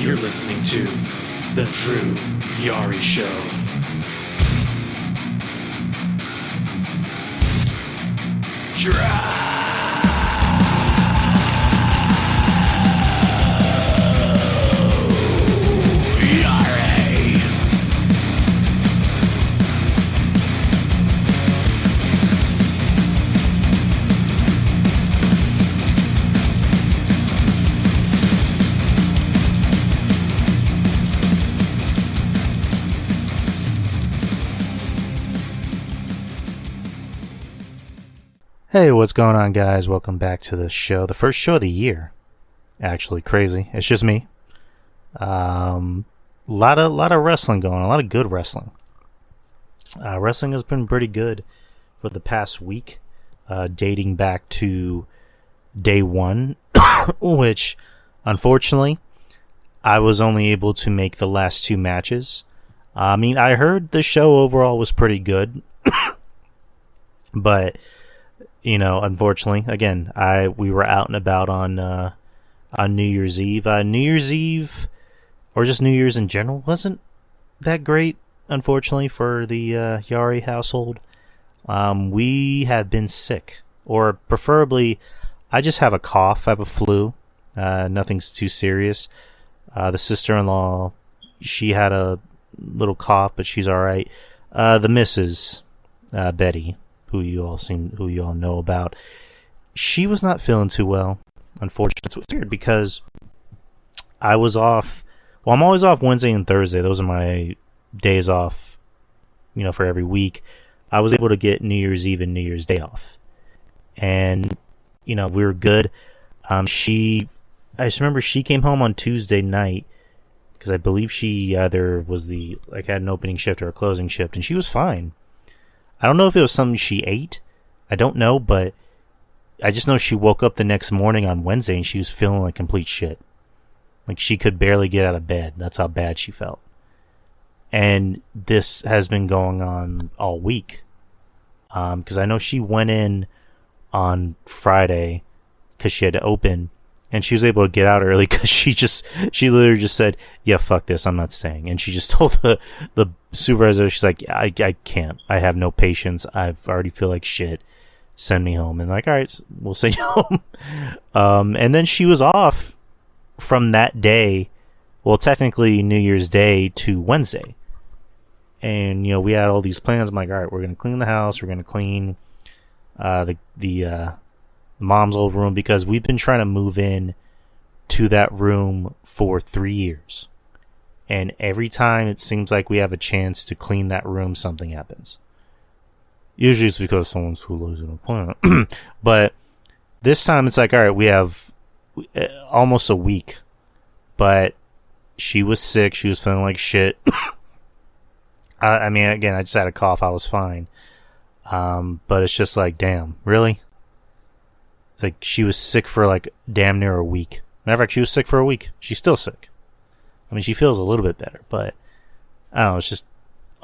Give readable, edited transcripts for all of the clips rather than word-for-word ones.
You're listening to The Drew Yari Show. Hey, what's going on, guys? Welcome back to the show. The first show of the year. Actually, crazy. It's just me. Lot of wrestling going on. A lot of good wrestling. Wrestling has been pretty good for the past week, dating back to day one, which, unfortunately, I was only able to make the last two matches. I mean, I heard the show overall was pretty good, but you know, unfortunately, again, we were out and about on New Year's Eve. New Year's Eve, or just New Year's in general, wasn't that great, unfortunately, for the Yari household. We have been sick, or preferably, I just have a cough, I have a flu. Nothing's too serious. The sister-in-law, she had a little cough, but she's all right. The missus, Betty, who you all know about, she was not feeling too well, unfortunately. It's weird because I was off. Well, I'm always off Wednesday and Thursday. Those are my days off, you know, for every week. I was able to get New Year's Eve and New Year's Day off, and you know, we were good. I just remember she came home on Tuesday night because I believe she either had an opening shift or a closing shift, and she was fine. I don't know if it was something she ate. I don't know, but I just know she woke up the next morning on Wednesday and she was feeling like complete shit. Like she could barely get out of bed. That's how bad she felt. And this has been going on all week. Because I know she went in on Friday because she had to open, and she was able to get out early because she literally just said, yeah, fuck this, I'm not staying. And she just told the supervisor, she's like, I can't. I have no patience. I already feel like shit. Send me home. And like, all right, we'll send you home. And then she was off from that day, well, technically New Year's Day to Wednesday. And, you know, we had all these plans. I'm like, all right, we're going to clean the house. We're going to clean the mom's old room, because we've been trying to move in to that room for 3 years, and every time it seems like we have a chance to clean that room, something happens. Usually it's because someone's losing a planet. But this time it's like, all right, we have almost a week, but she was sick, she was feeling like shit. I mean, again, I just had a cough, I was fine. But it's just like, damn, really? Like, she was sick for like damn near a week. Matter of fact, she was sick for a week. She's still sick. I mean, she feels a little bit better, but I don't know, it's just,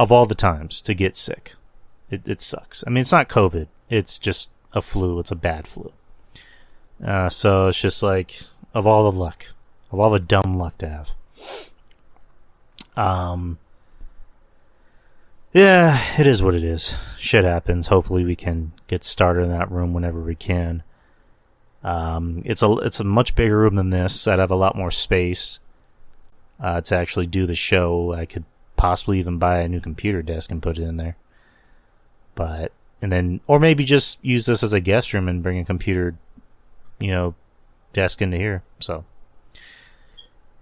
of all the times to get sick, it sucks. I mean, it's not COVID, it's just a flu. It's a bad flu. So it's just like, of all the luck, of all the dumb luck to have. Yeah, it is what it is. Shit happens. Hopefully we can get started in that room whenever we can. It's a much bigger room than this. I'd have a lot more space to actually do the show. I could possibly even buy a new computer desk and put it in there. Or maybe just use this as a guest room and bring a computer, you know, desk into here. So,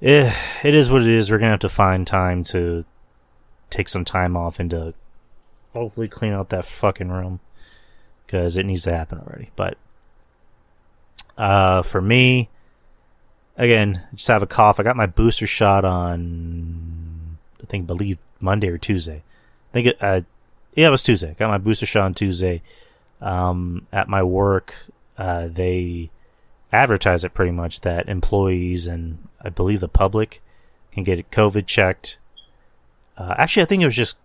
it is what it is. We're gonna have to find time to take some time off and to hopefully clean out that fucking room, because it needs to happen already. But for me, again, I just have a cough. I got my booster shot on, I believe Monday or Tuesday. It was Tuesday. I got my booster shot on Tuesday. At my work, they advertise it pretty much that employees and I believe the public can get it COVID checked. Actually, I think it was just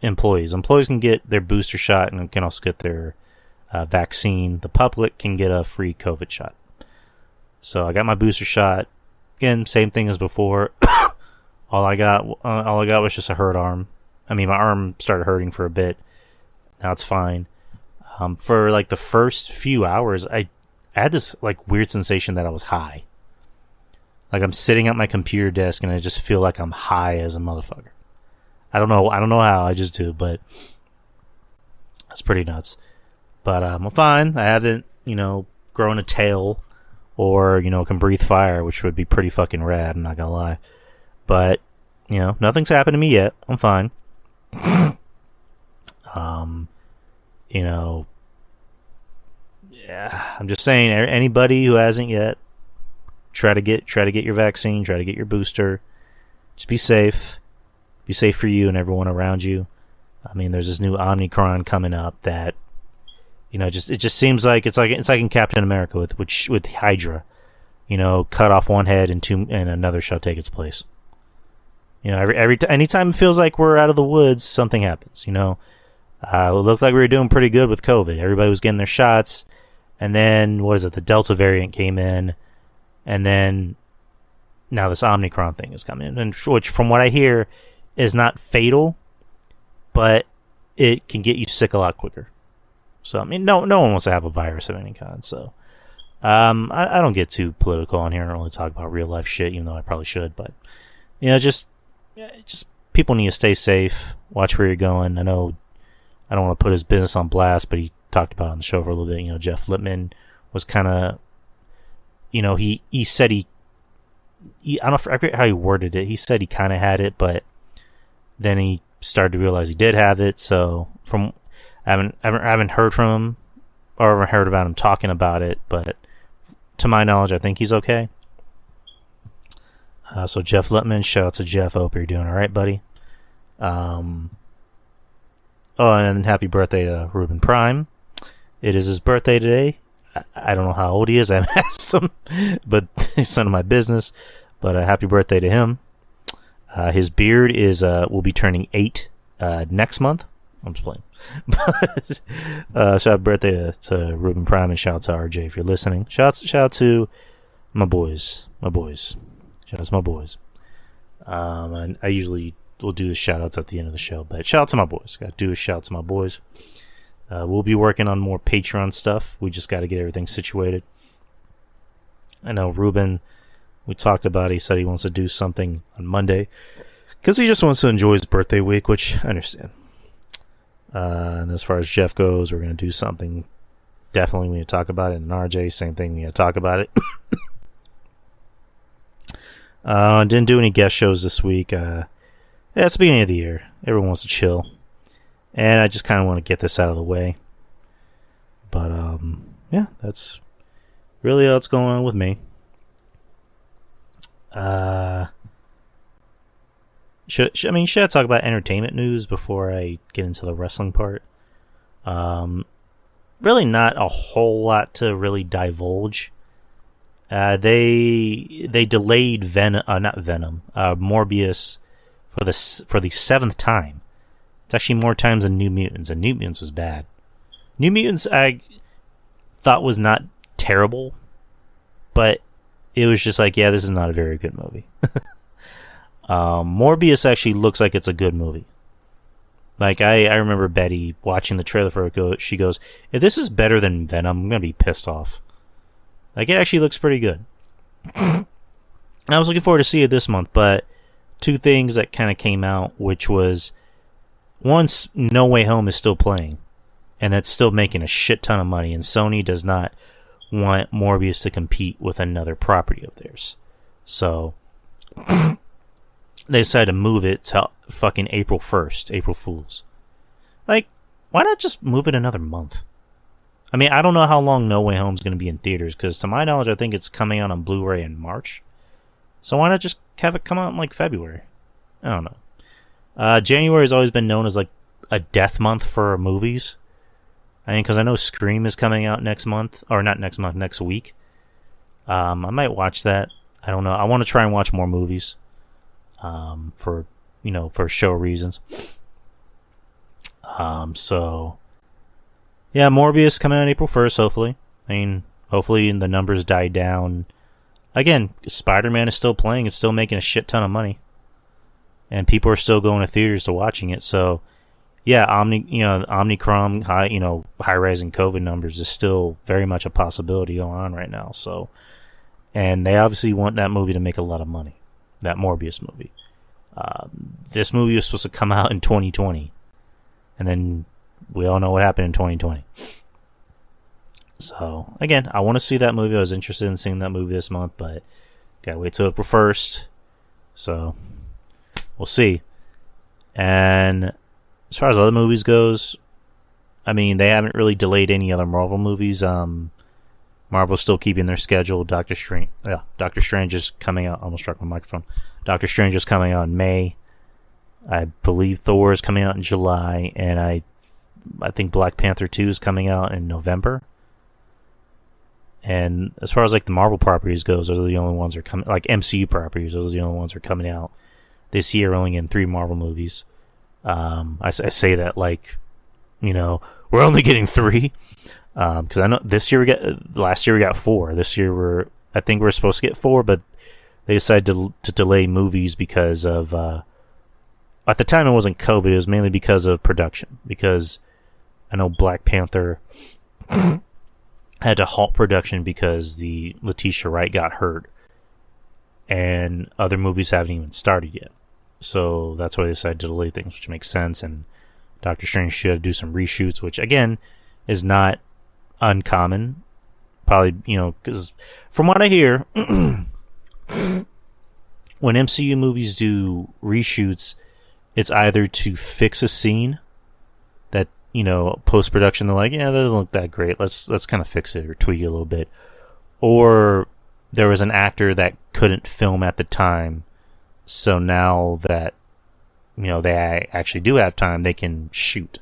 employees. Employees can get their booster shot and can also get their vaccine. The public can get a free COVID shot. So I got my booster shot again, same thing as before. All I got was just a hurt arm. I mean, my arm started hurting for a bit. Now it's fine. For like the first few hours, I had this like weird sensation that I was high. Like I'm sitting at my computer desk and I just feel like I'm high as a motherfucker. I don't know how, I just do, but that's pretty nuts. But I'm fine. I haven't, grown a tail or, can breathe fire, which would be pretty fucking rad, I'm not gonna lie. But, nothing's happened to me yet. I'm fine. Yeah, I'm just saying, anybody who hasn't yet, try to get your vaccine, try to get your booster. Just be safe. Be safe for you and everyone around you. I mean, there's this new Omicron coming up that, it just seems like it's like in Captain America with Hydra. Cut off one head and another shall take its place. Anytime it feels like we're out of the woods, something happens. It looked like we were doing pretty good with COVID. Everybody was getting their shots, and then the Delta variant came in, and then now this Omicron thing is coming in, and which, from what I hear, is not fatal, but it can get you sick a lot quicker. So I mean, no one wants to have a virus of any kind. So I don't get too political on here. I don't really talk about real life shit, even though I probably should. But just people need to stay safe. Watch where you're going. I know I don't want to put his business on blast, but he talked about it on the show for a little bit. Jeff Lippman was kind of, he said I forget how he worded it. He said he kind of had it, but then he started to realize he did have it. So I haven't heard from him or ever heard about him talking about it, but to my knowledge, I think he's okay. So Jeff Lippman, shout out to Jeff. I hope you're doing all right, buddy. And happy birthday to Ruben Prime. It is his birthday today. I don't know how old he is. I haven't asked him, but it's none of my business. But happy birthday to him. His beard will be turning 8 next month. I'm just playing. Shout out birthday to Ruben Prime, and shout out to RJ if you're listening. Shout out to my boys. Shout out to my boys. And I usually will do the shout outs at the end of the show, but shout out to my boys. Got to do a shout out to my boys. We'll be working on more Patreon stuff. We just got to get everything situated. I know Ruben, we talked about it. He said he wants to do something on Monday because he just wants to enjoy his birthday week, which I understand. And as far as Jeff goes, we're going to do something. Definitely we need to talk about it. And RJ, same thing. We need to talk about it. Didn't do any guest shows this week. It's the beginning of the year. Everyone wants to chill. And I just kind of want to get this out of the way. But, yeah, that's really what's going on with me. Should I talk about entertainment news before I get into the wrestling part? Really not a whole lot to really divulge. They delayed Morbius for the 7th time. It's actually more times than New Mutants, and New Mutants was bad. New Mutants I thought was not terrible, but it was just like, yeah, this is not a very good movie. Morbius actually looks like it's a good movie. Like, I remember Betty watching the trailer for it, she goes, if this is better than Venom, I'm going to be pissed off. Like, it actually looks pretty good. I was looking forward to see it this month, but two things that kind of came out, which was, once No Way Home is still playing, and that's still making a shit ton of money, and Sony does not want Morbius to compete with another property of theirs. So, they decided to move it to fucking April 1st, April Fools. Like, why not just move it another month? I mean, I don't know how long No Way Home's going to be in theaters, because to my knowledge, I think it's coming out on Blu-ray in March. So why not just have it come out in, like, February? I don't know. January has always been known as, like, a death month for movies. I mean, because I know Scream is coming out next month, or not next month, next week. I might watch that. I don't know. I want to try and watch more movies. For show reasons. So, yeah, Morbius coming out April 1st, hopefully. I mean, hopefully the numbers die down again, Spider-Man is still playing. It's still making a shit ton of money, and people are still going to theaters to watching it. So, yeah, Omicron, high rising COVID numbers is still very much a possibility going on right now. So, and they obviously want that movie to make a lot of money. That Morbius movie. This movie was supposed to come out in 2020, and then we all know what happened in 2020. So, again, I want to see that movie. I was interested in seeing that movie this month, but gotta wait till April 1st. So, we'll see. And as far as other movies goes, I mean, they haven't really delayed any other Marvel movies. Marvel's still keeping their schedule. Doctor Strange is coming out. Almost struck my microphone. Doctor Strange is coming out in May. I believe Thor is coming out in July, and I think Black Panther 2 is coming out in November. And as far as like the Marvel properties goes, those are the only ones that are coming. Like MCU properties, those are the only ones that are coming out this year. Only in 3 Marvel movies. I say that like, we're only getting 3. Because I know last year we got 4. This year I think we're supposed to get 4, but they decided to delay movies because of, at the time it wasn't COVID, it was mainly because of production. Because I know Black Panther had to halt production because the Letitia Wright got hurt, and other movies haven't even started yet. So that's why they decided to delay things, which makes sense. And Doctor Strange should do some reshoots, which again is not uncommon. Probably, because from what I hear, when MCU movies do reshoots, it's either to fix a scene that, post production they're like, yeah, that doesn't look that great. Let's kind of fix it or tweak it a little bit. Or there was an actor that couldn't film at the time, so now that they actually do have time, they can shoot.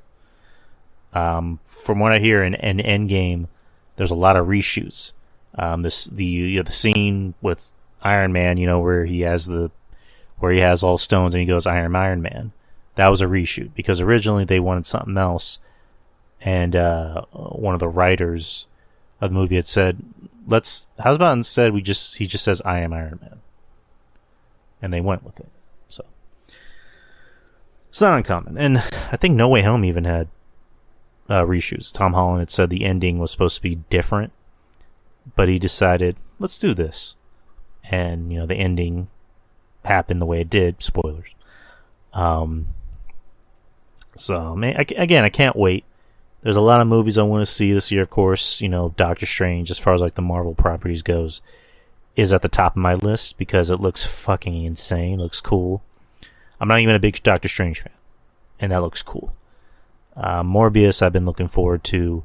From what I hear in Endgame, there's a lot of reshoots. The scene with Iron Man, where he has all stones and he goes Iron Man. That was a reshoot because originally they wanted something else, and one of the writers of the movie had said, "How's about instead he just says I am Iron Man," and they went with it. So it's not uncommon, and I think No Way Home even had reshoots. Tom Holland had said the ending was supposed to be different, but he decided, let's do this. And, the ending happened the way it did. Spoilers. So, I can't wait. There's a lot of movies I want to see this year, of course. Doctor Strange, as far as like the Marvel properties goes, is at the top of my list because it looks fucking insane. It looks cool. I'm not even a big Doctor Strange fan, and that looks cool. Morbius, I've been looking forward to.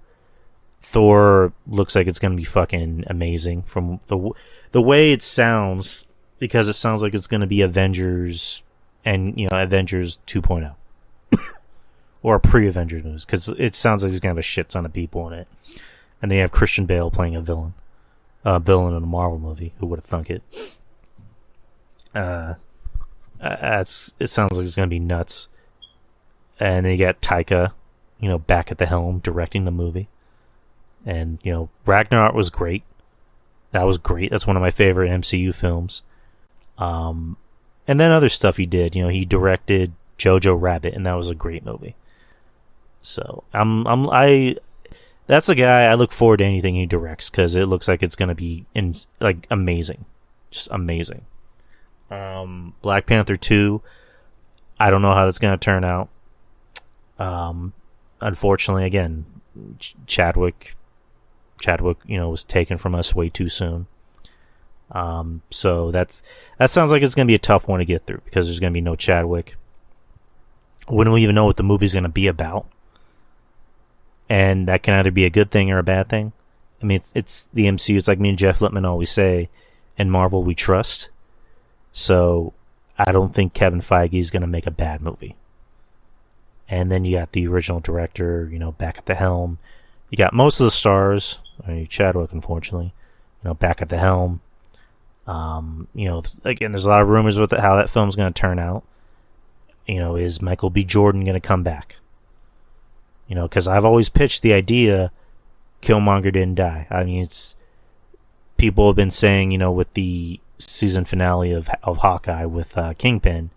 Thor looks like it's going to be fucking amazing from the way it sounds, because it sounds like it's going to be Avengers and Avengers 2.0 or pre-Avengers movies, because it sounds like it's going to have a shit ton of people in it, and they have Christian Bale playing a villain in a Marvel movie. Who would have thunk it? It sounds like it's going to be nuts. And then you got Taika, back at the helm, directing the movie. And, Ragnarok was great. That was great. That's one of my favorite MCU films. And then other stuff he did. He directed Jojo Rabbit, and that was a great movie. So, that's a guy I look forward to anything he directs, because it looks like it's going to be, amazing. Just amazing. Black Panther 2, I don't know how that's going to turn out. Unfortunately, again, Chadwick, was taken from us way too soon. So that sounds like it's going to be a tough one to get through, because there's going to be no Chadwick. We don't even know what the movie's going to be about, and that can either be a good thing or a bad thing. I mean, it's the MCU. It's like me and Jeff Lippman always say, in Marvel we trust. So I don't think Kevin Feige is going to make a bad movie. And then you got the original director, back at the helm. You got most of the stars, Chadwick, unfortunately, back at the helm. Again, there's a lot of rumors with how that film's going to turn out. Is Michael B. Jordan going to come back? Because I've always pitched the idea Killmonger didn't die. I mean, people have been saying, with the season finale of Hawkeye with Kingpin,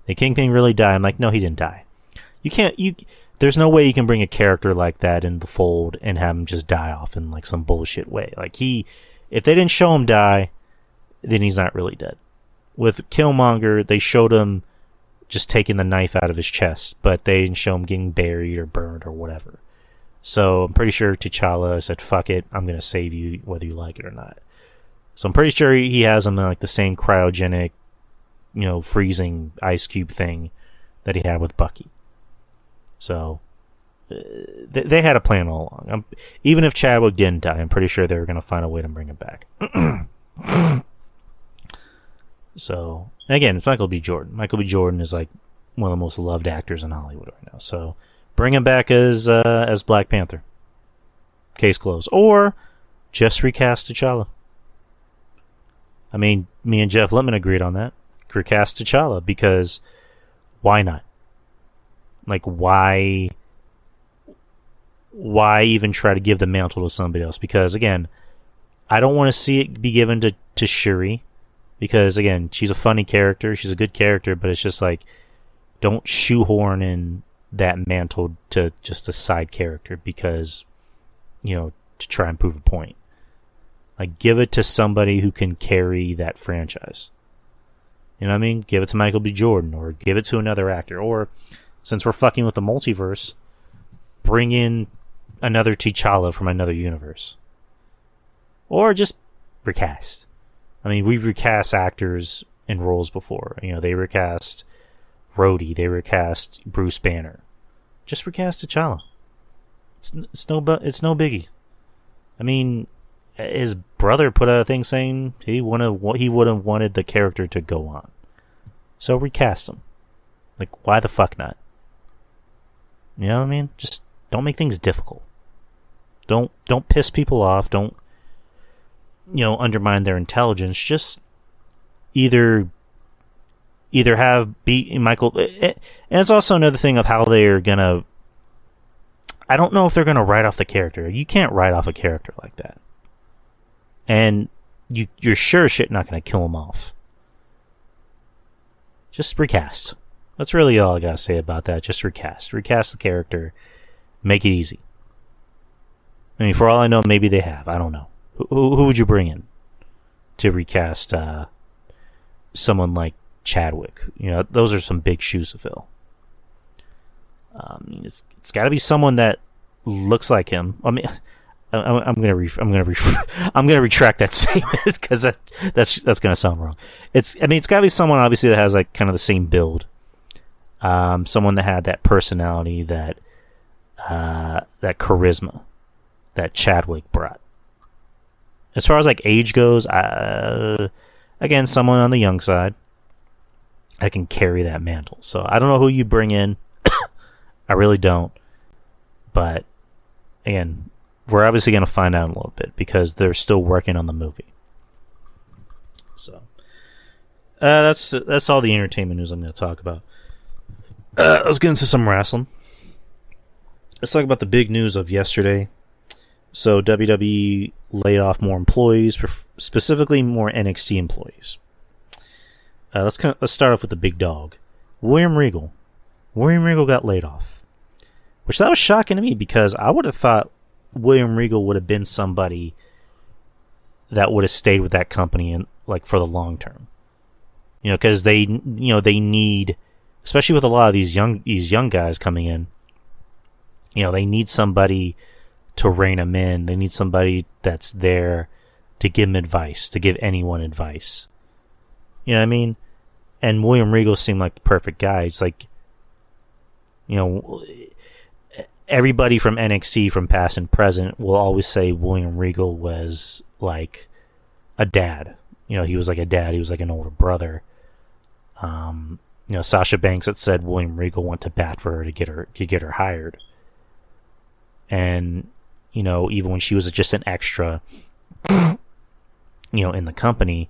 did Kingpin really die? I'm like, no, he didn't die. There's no way you can bring a character like that in the fold and have him just die off in like some bullshit way. Like if they didn't show him die, then he's not really dead. With Killmonger, they showed him just taking the knife out of his chest, but they didn't show him getting buried or burned or whatever. So I'm pretty sure T'Challa said, fuck it, I'm going to save you whether you like it or not. So I'm pretty sure he has him in like the same cryogenic, freezing ice cube thing that he had with Bucky. So they had a plan all along. Even if Chadwick didn't die, I'm pretty sure they were going to find a way to bring him back. So, again, it's Michael B. Jordan. Michael B. Jordan is like one of the most loved actors in Hollywood right now. So, bring him back as Black Panther. Case closed. Or just recast T'Challa. I mean, me and Jeff Lippman agreed on that. Recast T'Challa, because why not? Like, why even try to give the mantle to somebody else? Because, again, I don't want to see it be given to Shuri. Because, again, she's a funny character. She's a good character. But it's just like, don't shoehorn in that mantle to just a side character because, to try and prove a point. Like, give it to somebody who can carry that franchise. You know what I mean? Give it to Michael B. Jordan, or give it to another actor. Or, since we're fucking with the multiverse, bring in another T'Challa from another universe. Or just recast. I mean, we've recast actors in roles before. They recast Rhodey. They recast Bruce Banner. Just recast T'Challa. It's no biggie. I mean, his brother put out a thing saying he would have wanted the character to go on. So recast him. Like, why the fuck not? You know what I mean? Just don't make things difficult. Don't piss people off. Don't undermine their intelligence. Just either have beat Michael. And it's also another thing of how they are gonna. I don't know if they're gonna write off the character. You can't write off a character like that. And you're sure shit not gonna kill him off. Just recast. That's really all I gotta say about that. Just recast. Recast the character. Make it easy. I mean, for all I know, maybe they have. I don't know. Who would you bring in to recast someone like Chadwick? Those are some big shoes to fill. It's got to be someone that looks like him. I mean, I'm gonna retract that statement because that's gonna sound wrong. It's got to be someone obviously that has like kind of the same build. Someone that had that personality, that charisma that Chadwick brought. As far as like age goes, again, someone on the young side that can carry that mantle. So I don't know who you bring in. I really don't. But again, we're obviously going to find out in a little bit because they're still working on the movie. So that's all the entertainment news I'm going to talk about. Let's get into some wrestling. Let's talk about the big news of yesterday. So WWE laid off more employees, specifically more NXT employees. Let's start off with the big dog, William Regal. William Regal got laid off, which that was shocking to me because I would have thought William Regal would have been somebody that would have stayed with that company and like for the long term. Because they need, especially with a lot of these young guys coming in. They need somebody to rein them in. They need somebody that's there to give them advice, to give anyone advice. You know what I mean? And William Regal seemed like the perfect guy. It's like, everybody from NXT, from past and present, will always say William Regal was like a dad. He was like a dad. He was like an older brother. Sasha Banks had said William Regal went to bat for her to get her hired. And even when she was just an extra, in the company,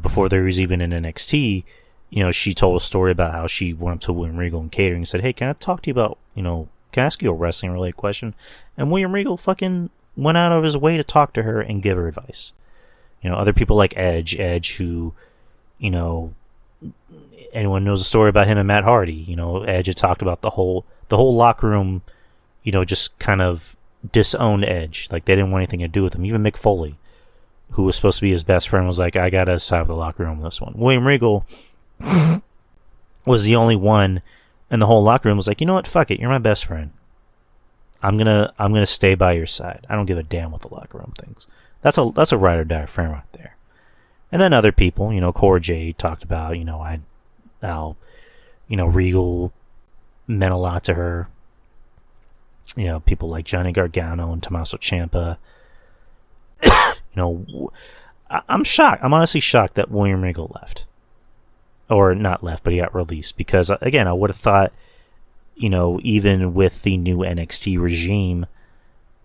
before there was even an NXT, she told a story about how she went up to William Regal in catering and said, "Hey, can I talk to you about, can I ask you a wrestling related question?" And William Regal fucking went out of his way to talk to her and give her advice. Other people like Edge, who, you know, anyone knows the story about him and Matt Hardy. Edge had talked about the whole locker room, just kind of disowned Edge. Like, they didn't want anything to do with him. Even Mick Foley, who was supposed to be his best friend, was like, I gotta side with the locker room on this one. William Regal was the only one in the whole locker room was like, you know what, fuck it, you're my best friend. I'm gonna stay by your side. I don't give a damn what the locker room thinks. That's a ride or die friend right there. And then other people, Cora Jade talked about, how Regal meant a lot to her. People like Johnny Gargano and Tommaso Ciampa. I'm shocked. I'm honestly shocked that William Regal left. Or not left, but he got released. Because, again, I would have thought, even with the new NXT regime,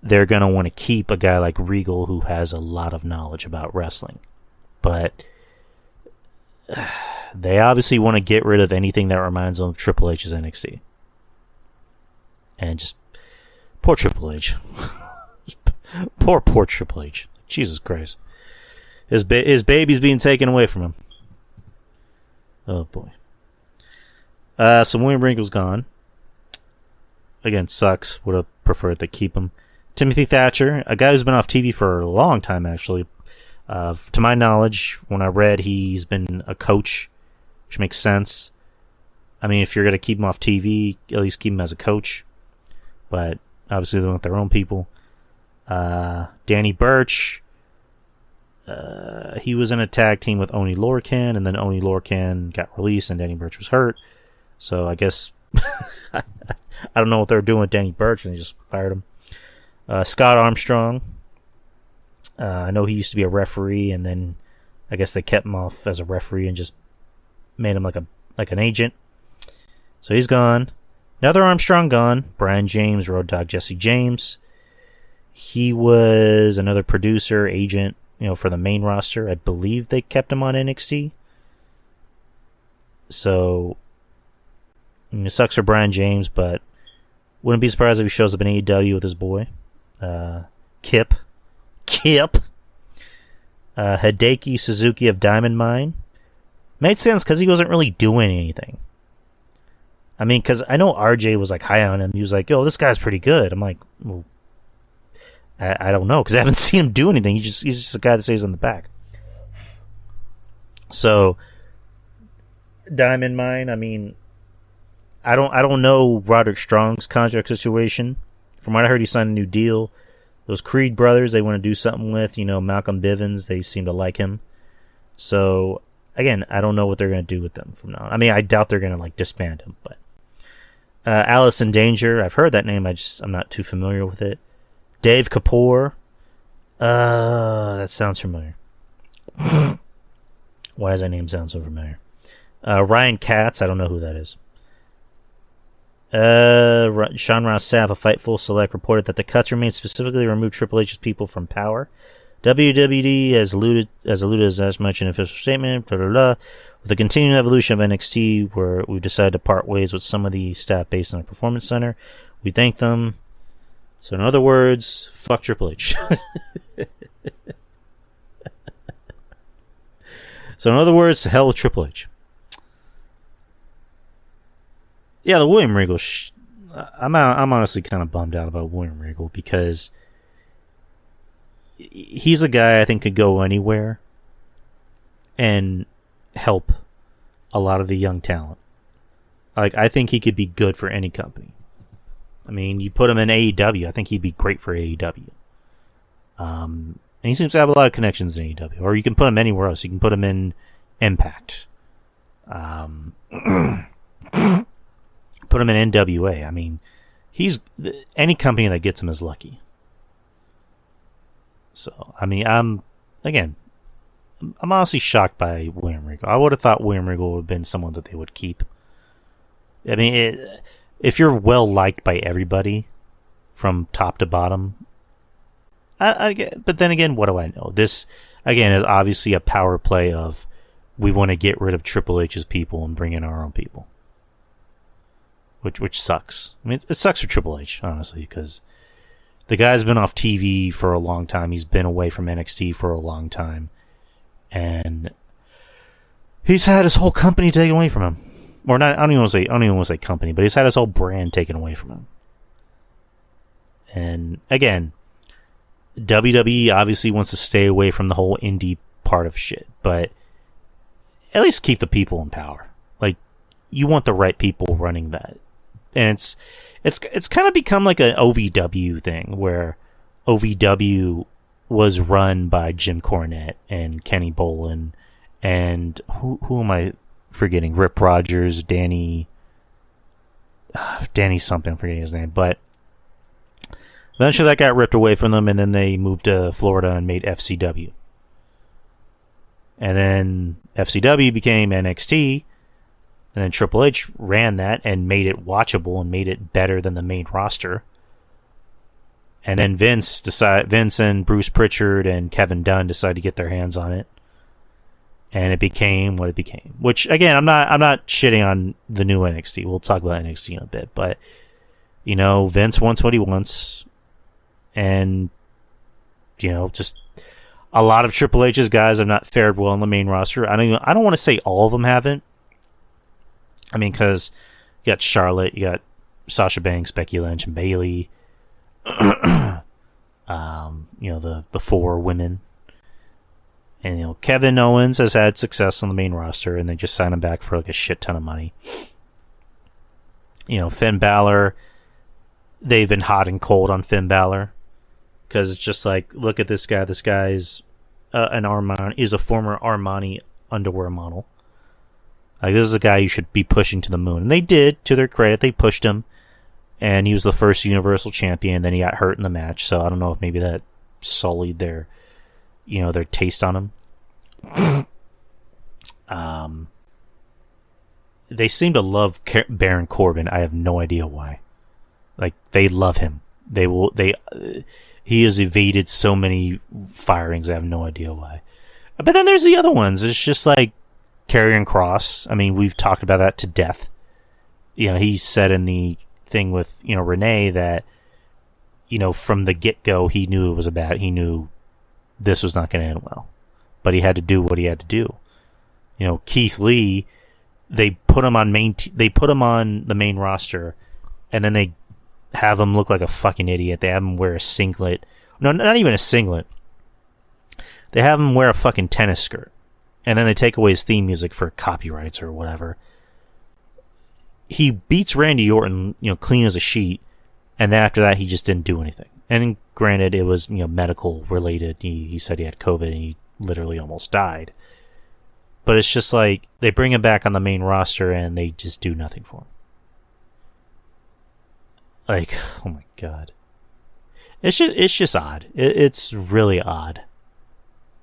they're going to want to keep a guy like Regal who has a lot of knowledge about wrestling. But they obviously want to get rid of anything that reminds them of Triple H's NXT. And just, poor Triple H. poor Triple H. Jesus Christ. His baby's being taken away from him. Oh, boy. So William Regal's gone. Again, sucks. Would have preferred to keep him. Timothy Thatcher, a guy who's been off TV for a long time, actually. To my knowledge, when I read, he's been a coach, which makes sense. I mean, if you're going to keep him off TV, at least keep him as a coach. But obviously, they want their own people. Danny Burch, he was in a tag team with Oni Lorcan, and then Oni Lorcan got released, and Danny Burch was hurt. So I guess I don't know what they're doing with Danny Burch, and they just fired him. Scott Armstrong. I know he used to be a referee, and then I guess they kept him off as a referee and just made him like an agent. So he's gone. Another Armstrong gone. Brian James, Road Dogg Jesse James. He was another producer, agent, for the main roster. I believe they kept him on NXT. So it sucks for Brian James, but wouldn't be surprised if he shows up in AEW with his boy, Kip. Hideki Suzuki of Diamond Mine. Made sense because he wasn't really doing anything. I mean, because I know RJ was like high on him. He was like, yo, this guy's pretty good. I'm like, well, I don't know, because I haven't seen him do anything. He's just a guy that stays in the back. So Diamond Mine, I mean, I don't know Roderick Strong's contract situation. From what I heard, he signed a new deal. Those Creed brothers, they want to do something with, Malcolm Bivens. They seem to like him. So again, I don't know what they're going to do with them from now on. I mean, I doubt they're going to disband him. But Alice in Danger, I've heard that name. I'm not too familiar with it. Dave Kapoor. That sounds familiar. Why does that name sound so familiar? Ryan Katz, I don't know who that is. Sean Ross Sapp of Fightful Select reported that the cuts remain specifically to remove Triple H's people from Power. WWE has alluded as mentioned in an official statement, blah, blah, blah. With the continuing evolution of NXT, where we decided to part ways with some of the staff based on the Performance Center, we thank them. So in other words, fuck Triple H. So in other words, to hell with Triple H. Yeah, the William Regal. I'm honestly kind of bummed out about William Regal because he's a guy I think could go anywhere and help a lot of the young talent. I think he could be good for any company. I mean, you put him in AEW, I think he'd be great for AEW. And he seems to have a lot of connections in AEW. Or you can put him anywhere else. You can put him in Impact. Put him in NWA. I mean, any company that gets him is lucky. So, I mean, I'm honestly shocked by William Regal. I would have thought William Regal would have been someone that they would keep. I mean, if you're well liked by everybody from top to bottom, but then again, what do I know? This, again, is obviously a power play of we want to get rid of Triple H's people and bring in our own people. Which sucks. I mean, it sucks for Triple H, honestly, because the guy's been off TV for a long time. He's been away from NXT for a long time. and he's had his whole company taken away from him. Or not? I don't even want to say company, but he's had his whole brand taken away from him. And again, WWE obviously wants to stay away from the whole indie part of shit, but at least keep the people in power. Like, you want the right people running that, and it's kind of become like an OVW thing, where OVW was run by Jim Cornette and Kenny Bolin, and who am I forgetting? Rip Rogers, Danny something, I'm forgetting his name, but eventually that got ripped away from them, and then they moved to Florida and made FCW. And then FCW became NXT, and then Triple H ran that and made it watchable and made it better than the main roster. And then Vince and Bruce Pritchard and Kevin Dunn decided to get their hands on it, and it became what it became. Which, again, I'm not shitting on the new NXT. We'll talk about NXT in a bit, but Vince wants what he wants, and just a lot of Triple H's guys have not fared well on the main roster. I don't want to say all of them haven't. I mean, because you got Charlotte, you got Sasha Banks, Becky Lynch, and Bayley. The four women. And Kevin Owens has had success on the main roster, and they just signed him back for like a shit ton of money. Finn Balor, they've been hot and cold on Finn Balor, because it's just like, look at this guy. This guy's is a former Armani underwear model. Like, this is a guy you should be pushing to the moon, and they did. To their credit, they pushed him, and he was the first Universal Champion. Then he got hurt in the match, so I don't know if maybe that sullied their taste on him. They seem to love Baron Corbin. I have no idea why. Like, they love him. He has evaded so many firings. I have no idea why. But then there's the other ones. It's just like Karrion Kross. I mean, we've talked about that to death. He said in the thing with Renee that from the get-go he knew it was he knew this was not going to end well, but he had to do what he had to do. Keith Lee, they put him on the main roster, and then they have him look like a fucking idiot. They have him wear a singlet. No, not even a singlet. They have him wear a fucking tennis skirt, and then they take away his theme music for copyrights or whatever. He beats Randy Orton, clean as a sheet, and then after that he just didn't do anything. And granted, it was medical related. He said he had COVID and he literally almost died. But it's just like, they bring him back on the main roster and they just do nothing for him. Like, oh my god, it's just odd. It's really odd,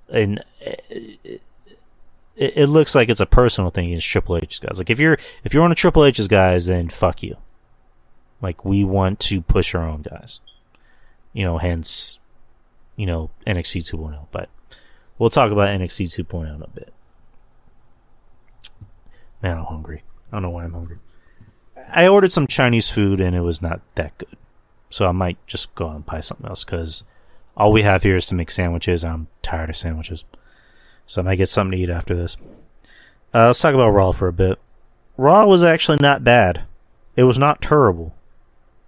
and it looks like it's a personal thing against Triple H's guys. Like, if you're one of Triple H's guys, then fuck you. Like, we want to push our own guys. Hence, NXT 2.0. But we'll talk about NXT 2.0 in a bit. Man, I'm hungry. I don't know why I'm hungry. I ordered some Chinese food and it was not that good. So I might just go out and buy something else, because all we have here is to make sandwiches, and I'm tired of sandwiches. So I might get something to eat after this. Let's talk about Raw for a bit. Raw was actually not bad. It was not terrible.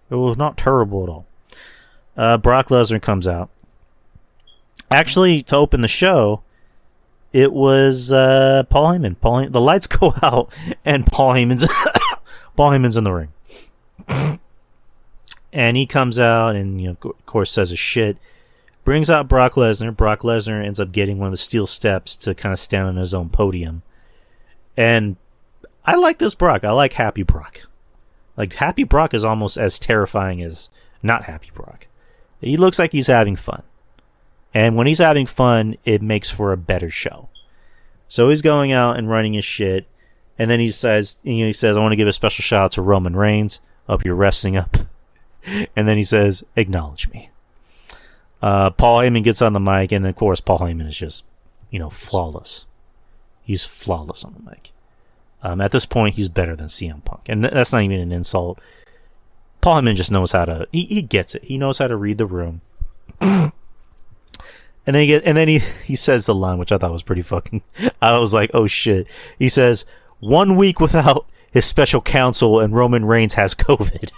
It was not terrible at all. Brock Lesnar comes out. Actually, to open the show, it was Paul Heyman. The lights go out, and Paul Heyman's in the ring. And he comes out and, of course, says his shit. Brings out Brock Lesnar. Brock Lesnar ends up getting one of the steel steps to kind of stand on his own podium. And I like this Brock. I like Happy Brock. Like, Happy Brock is almost as terrifying as not Happy Brock. He looks like he's having fun. And when he's having fun, it makes for a better show. So he's going out and running his shit. And then he says, I want to give a special shout out to Roman Reigns. Hope you're resting up. And then he says, acknowledge me. Paul Heyman gets on the mic, and of course Paul Heyman is just, flawless. He's flawless on the mic. At this point, he's better than CM Punk. And that's not even an insult. Paul Heyman just knows how to... He gets it. He knows how to read the room. And then he says the line, which I thought was pretty fucking. I was like, oh shit. He says, 1 week without his special counsel and Roman Reigns has COVID.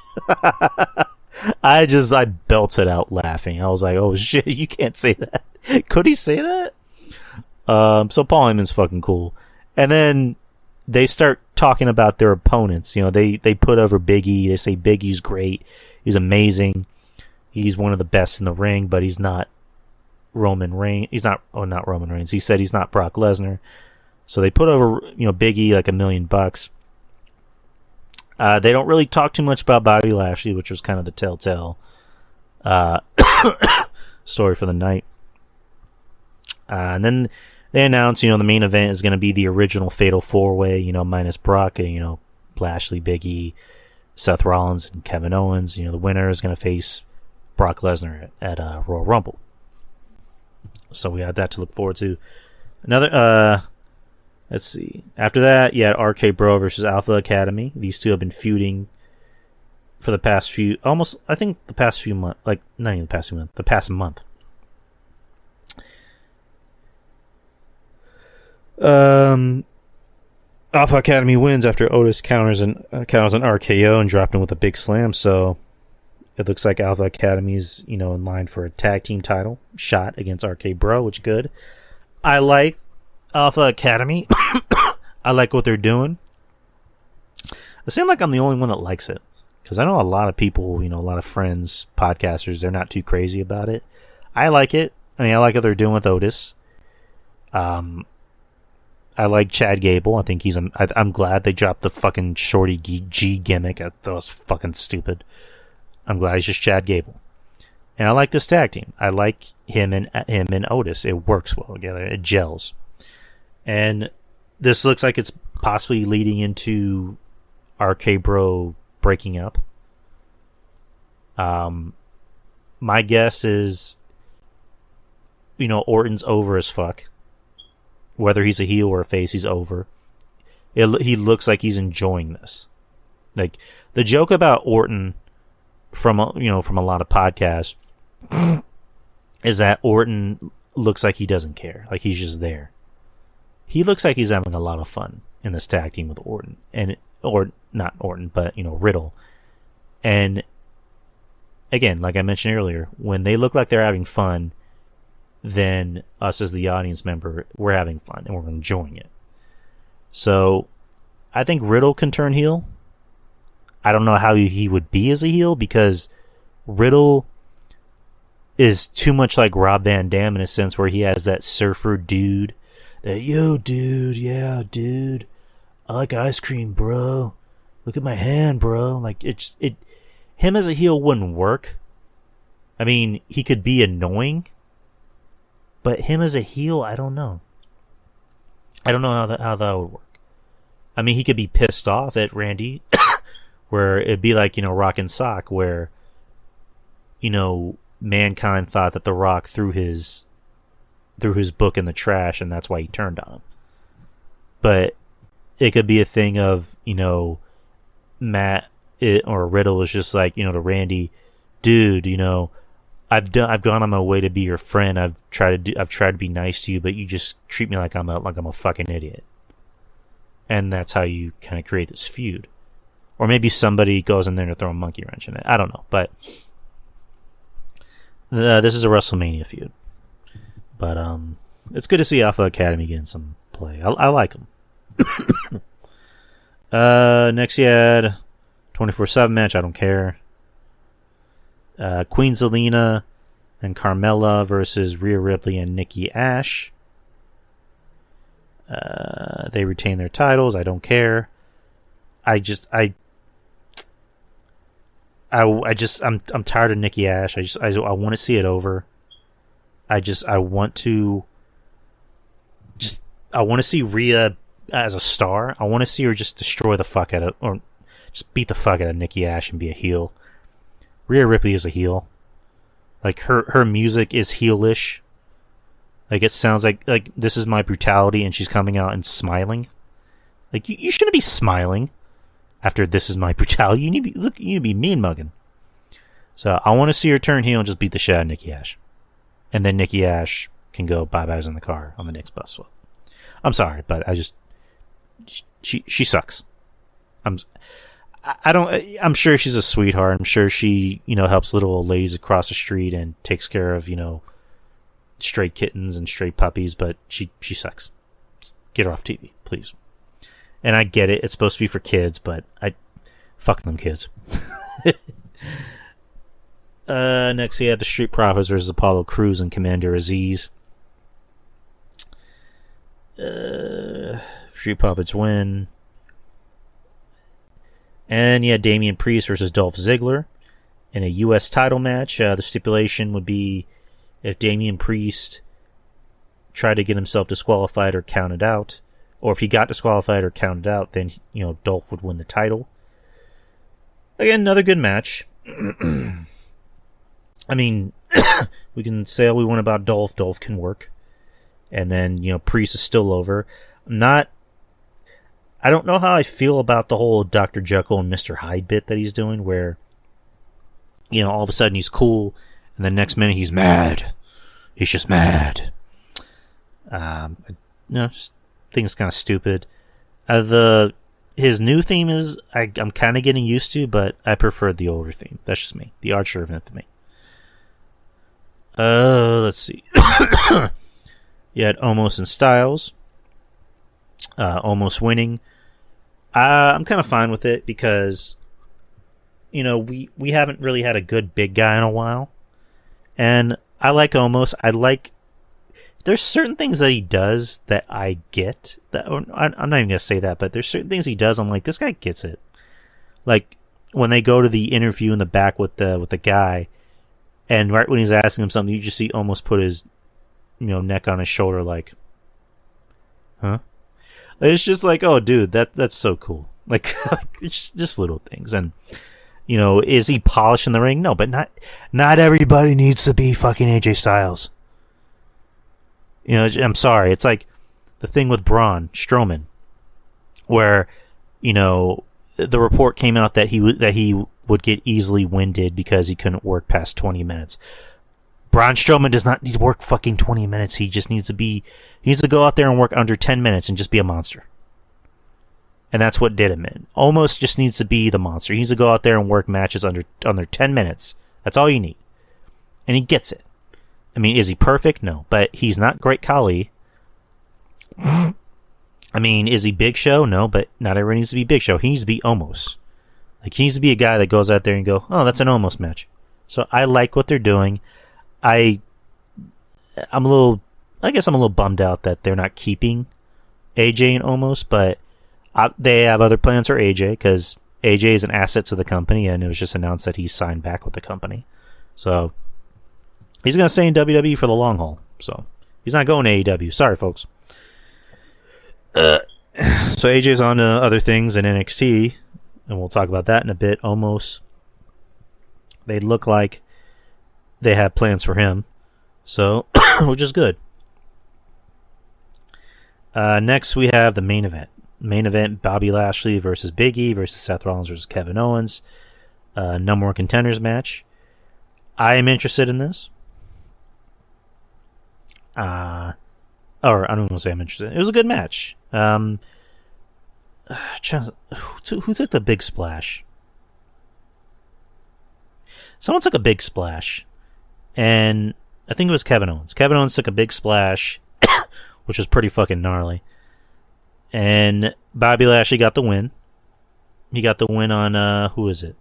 I belted out laughing. I was like, oh shit, you can't say that. Could he say that? So Paul Heyman's fucking cool. And then they start talking about their opponents. You know, they put over Big E. They say Big E's great. He's amazing. He's one of the best in the ring, but he's not Roman Reigns. He's not Roman Reigns. He said he's not Brock Lesnar. So they put over, Big E like $1 million. They don't really talk too much about Bobby Lashley, which was kind of the telltale story for the night. And then they announce, the main event is going to be the original Fatal 4-Way, minus Brock, Lashley, Big E, Seth Rollins, and Kevin Owens. The winner is going to face Brock Lesnar at Royal Rumble. So we had that to look forward to. Another, let's see. After that, you had RK Bro versus Alpha Academy. These two have been feuding for the past few, the past few months, like, not even the past few months, the past month. Alpha Academy wins after Otis counters an RKO and dropped him with a big slam, so it looks like Alpha Academy's, in line for a tag team title shot against RK Bro, which is good. I like Alpha Academy. I like what they're doing. I seem like I'm the only one that likes it, because I know a lot of people, a lot of friends, podcasters, they're not too crazy about it. I like it. I like what they're doing with Otis. I like Chad Gable. I think I'm glad they dropped the fucking Shorty G gimmick. I thought it was fucking stupid. I'm glad he's just Chad Gable. And I like this tag team. I like him and Otis. It works well together. It gels. And this looks like it's possibly leading into RK Bro breaking up. My guess is, Orton's over as fuck. Whether he's a heel or a face, he's over. He looks like he's enjoying this. Like, the joke about Orton from a lot of podcasts is that Orton looks like he doesn't care. Like, he's just there. He looks like he's having a lot of fun in this tag team with Orton. Or not Orton, but, Riddle. And, again, like I mentioned earlier, when they look like they're having fun, then us as the audience member, we're having fun and we're enjoying it. So, I think Riddle can turn heel. I don't know how he would be as a heel, because Riddle is too much like Rob Van Dam in a sense where he has that surfer dude. That, yo, dude, yeah, dude. I like ice cream, bro. Look at my hand, bro. Like, him as a heel wouldn't work. I mean, he could be annoying. But him as a heel, I don't know. I don't know how that would work. I mean, he could be pissed off at Randy, where it'd be like, Rock and Sock, where, Mankind thought that The Rock threw his book in the trash, and that's why he turned on him. But it could be a thing of, Matt or Riddle was just like, to Randy, dude, I've gone on my way to be your friend. I've tried to be nice to you, but you just treat me like I'm a fucking idiot. And that's how you kind of create this feud. Or maybe somebody goes in there to throw a monkey wrench in it. I don't know, but this is a WrestleMania feud. But it's good to see Alpha Academy getting some play. I like them. Next you had 24/7 match. I don't care. Queen Zelina and Carmella versus Rhea Ripley and Nikki Ash. They retain their titles. I don't care. I'm tired of Nikki Ash. I want to see it over. I want to see Rhea as a star. I want to see her just destroy the fuck out of, or just beat the fuck out of Nikki Ash and be a heel. Rhea Ripley is a heel. Like, her music is heelish. Like, it sounds like this is my brutality, and she's coming out and smiling. Like, you shouldn't be smiling after this is my brutality. You need to be mean mugging. So I want to see her turn heel and just beat the shit out of Nikki Ash. And then Nikki Ash can go bye-byes in the car on the next bus swap. I'm sorry, but she sucks. I'm sure she's a sweetheart. I'm sure she, helps little old ladies across the street and takes care of, stray kittens and stray puppies, but she sucks. Get her off TV, please. And I get it. It's supposed to be for kids, but fuck them kids. Next, we have the Street Profits versus Apollo Crews and Commander Aziz. Street Profits win. And Damian Priest versus Dolph Ziggler in a U.S. title match. The stipulation would be if Damian Priest tried to get himself disqualified or counted out, or if he got disqualified or counted out, then Dolph would win the title. Again, another good match. I mean, we can say all we want about Dolph. Dolph can work. And then, Priest is still over. I don't know how I feel about the whole Dr. Jekyll and Mr. Hyde bit that he's doing, where, all of a sudden he's cool, and the next minute he's mad. He's just mad. Just think it's kind of stupid. His new theme is I'm kind of getting used to, but I prefer the older theme. That's just me. The Archer of Infamy. Let's see. You had Omos and Styles. Almost winning. I'm kind of fine with it because, we haven't really had a good big guy in a while. And I like Omos. There's certain things that he does that I get. I'm not even going to say that, but there's certain things he does. I'm like, this guy gets it. Like, when they go to the interview in the back with the guy, and right when he's asking him something, you just see Omos put his, neck on his shoulder like, huh? It's just like, oh, dude, that's so cool. Like, it's just little things. And, is he polished in the ring? No, but not everybody needs to be fucking AJ Styles. I'm sorry. It's like the thing with Braun Strowman, where, the report came out that he would get easily winded because he couldn't work past 20 minutes. Braun Strowman does not need to work fucking 20 minutes. He just needs to go out there and work under 10 minutes and just be a monster. And that's what did him in. Almost just needs to be the monster. He needs to go out there and work matches under 10 minutes. That's all you need. And he gets it. I mean, is he perfect? No. But he's not Great Khali. I mean, is he Big Show? No, but not everyone needs to be Big Show. He needs to be Omos. Like, he needs to be a guy that goes out there and go, oh, that's an Omos match. So I like what they're doing. I'm a little bummed out that they're not keeping AJ and Omos, but they have other plans for AJ because AJ is an asset to the company, and it was just announced that he's signed back with the company. So he's going to stay in WWE for the long haul. So he's not going to AEW. Sorry, folks. So AJ's on to other things in NXT, and we'll talk about that in a bit. Omos, they look like they have plans for him, so which is good. Next, we have the main event. Main event: Bobby Lashley versus Big E versus Seth Rollins versus Kevin Owens. Number one contenders match. I am interested in this. Or I don't want to say I'm interested. It was a good match. Who took the big splash? Someone took a big splash. And I think it was Kevin Owens. Kevin Owens took a big splash, which was pretty fucking gnarly. And Bobby Lashley got the win. He got the win on, who is it?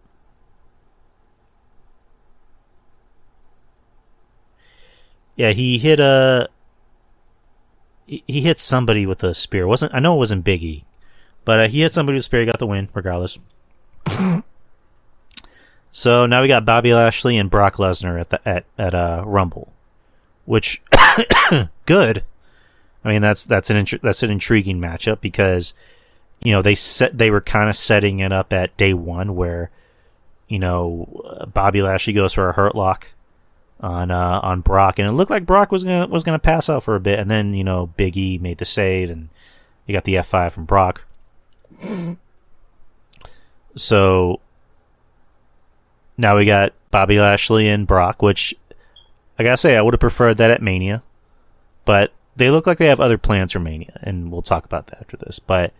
Yeah, he hit somebody with a spear. I know it wasn't Big E, but he hit somebody with a spear. He got the win, regardless. So now we got Bobby Lashley and Brock Lesnar at Rumble, which good. I mean, that's an intriguing matchup because they were kind of setting it up at day one where Bobby Lashley goes for a hurt lock on Brock, and it looked like Brock was gonna pass out for a bit, and then Big E made the save, and you got the F5 from Brock. So now we got Bobby Lashley and Brock, which I gotta say I would have preferred that at Mania. But they look like they have other plans for Mania, and we'll talk about that after this. But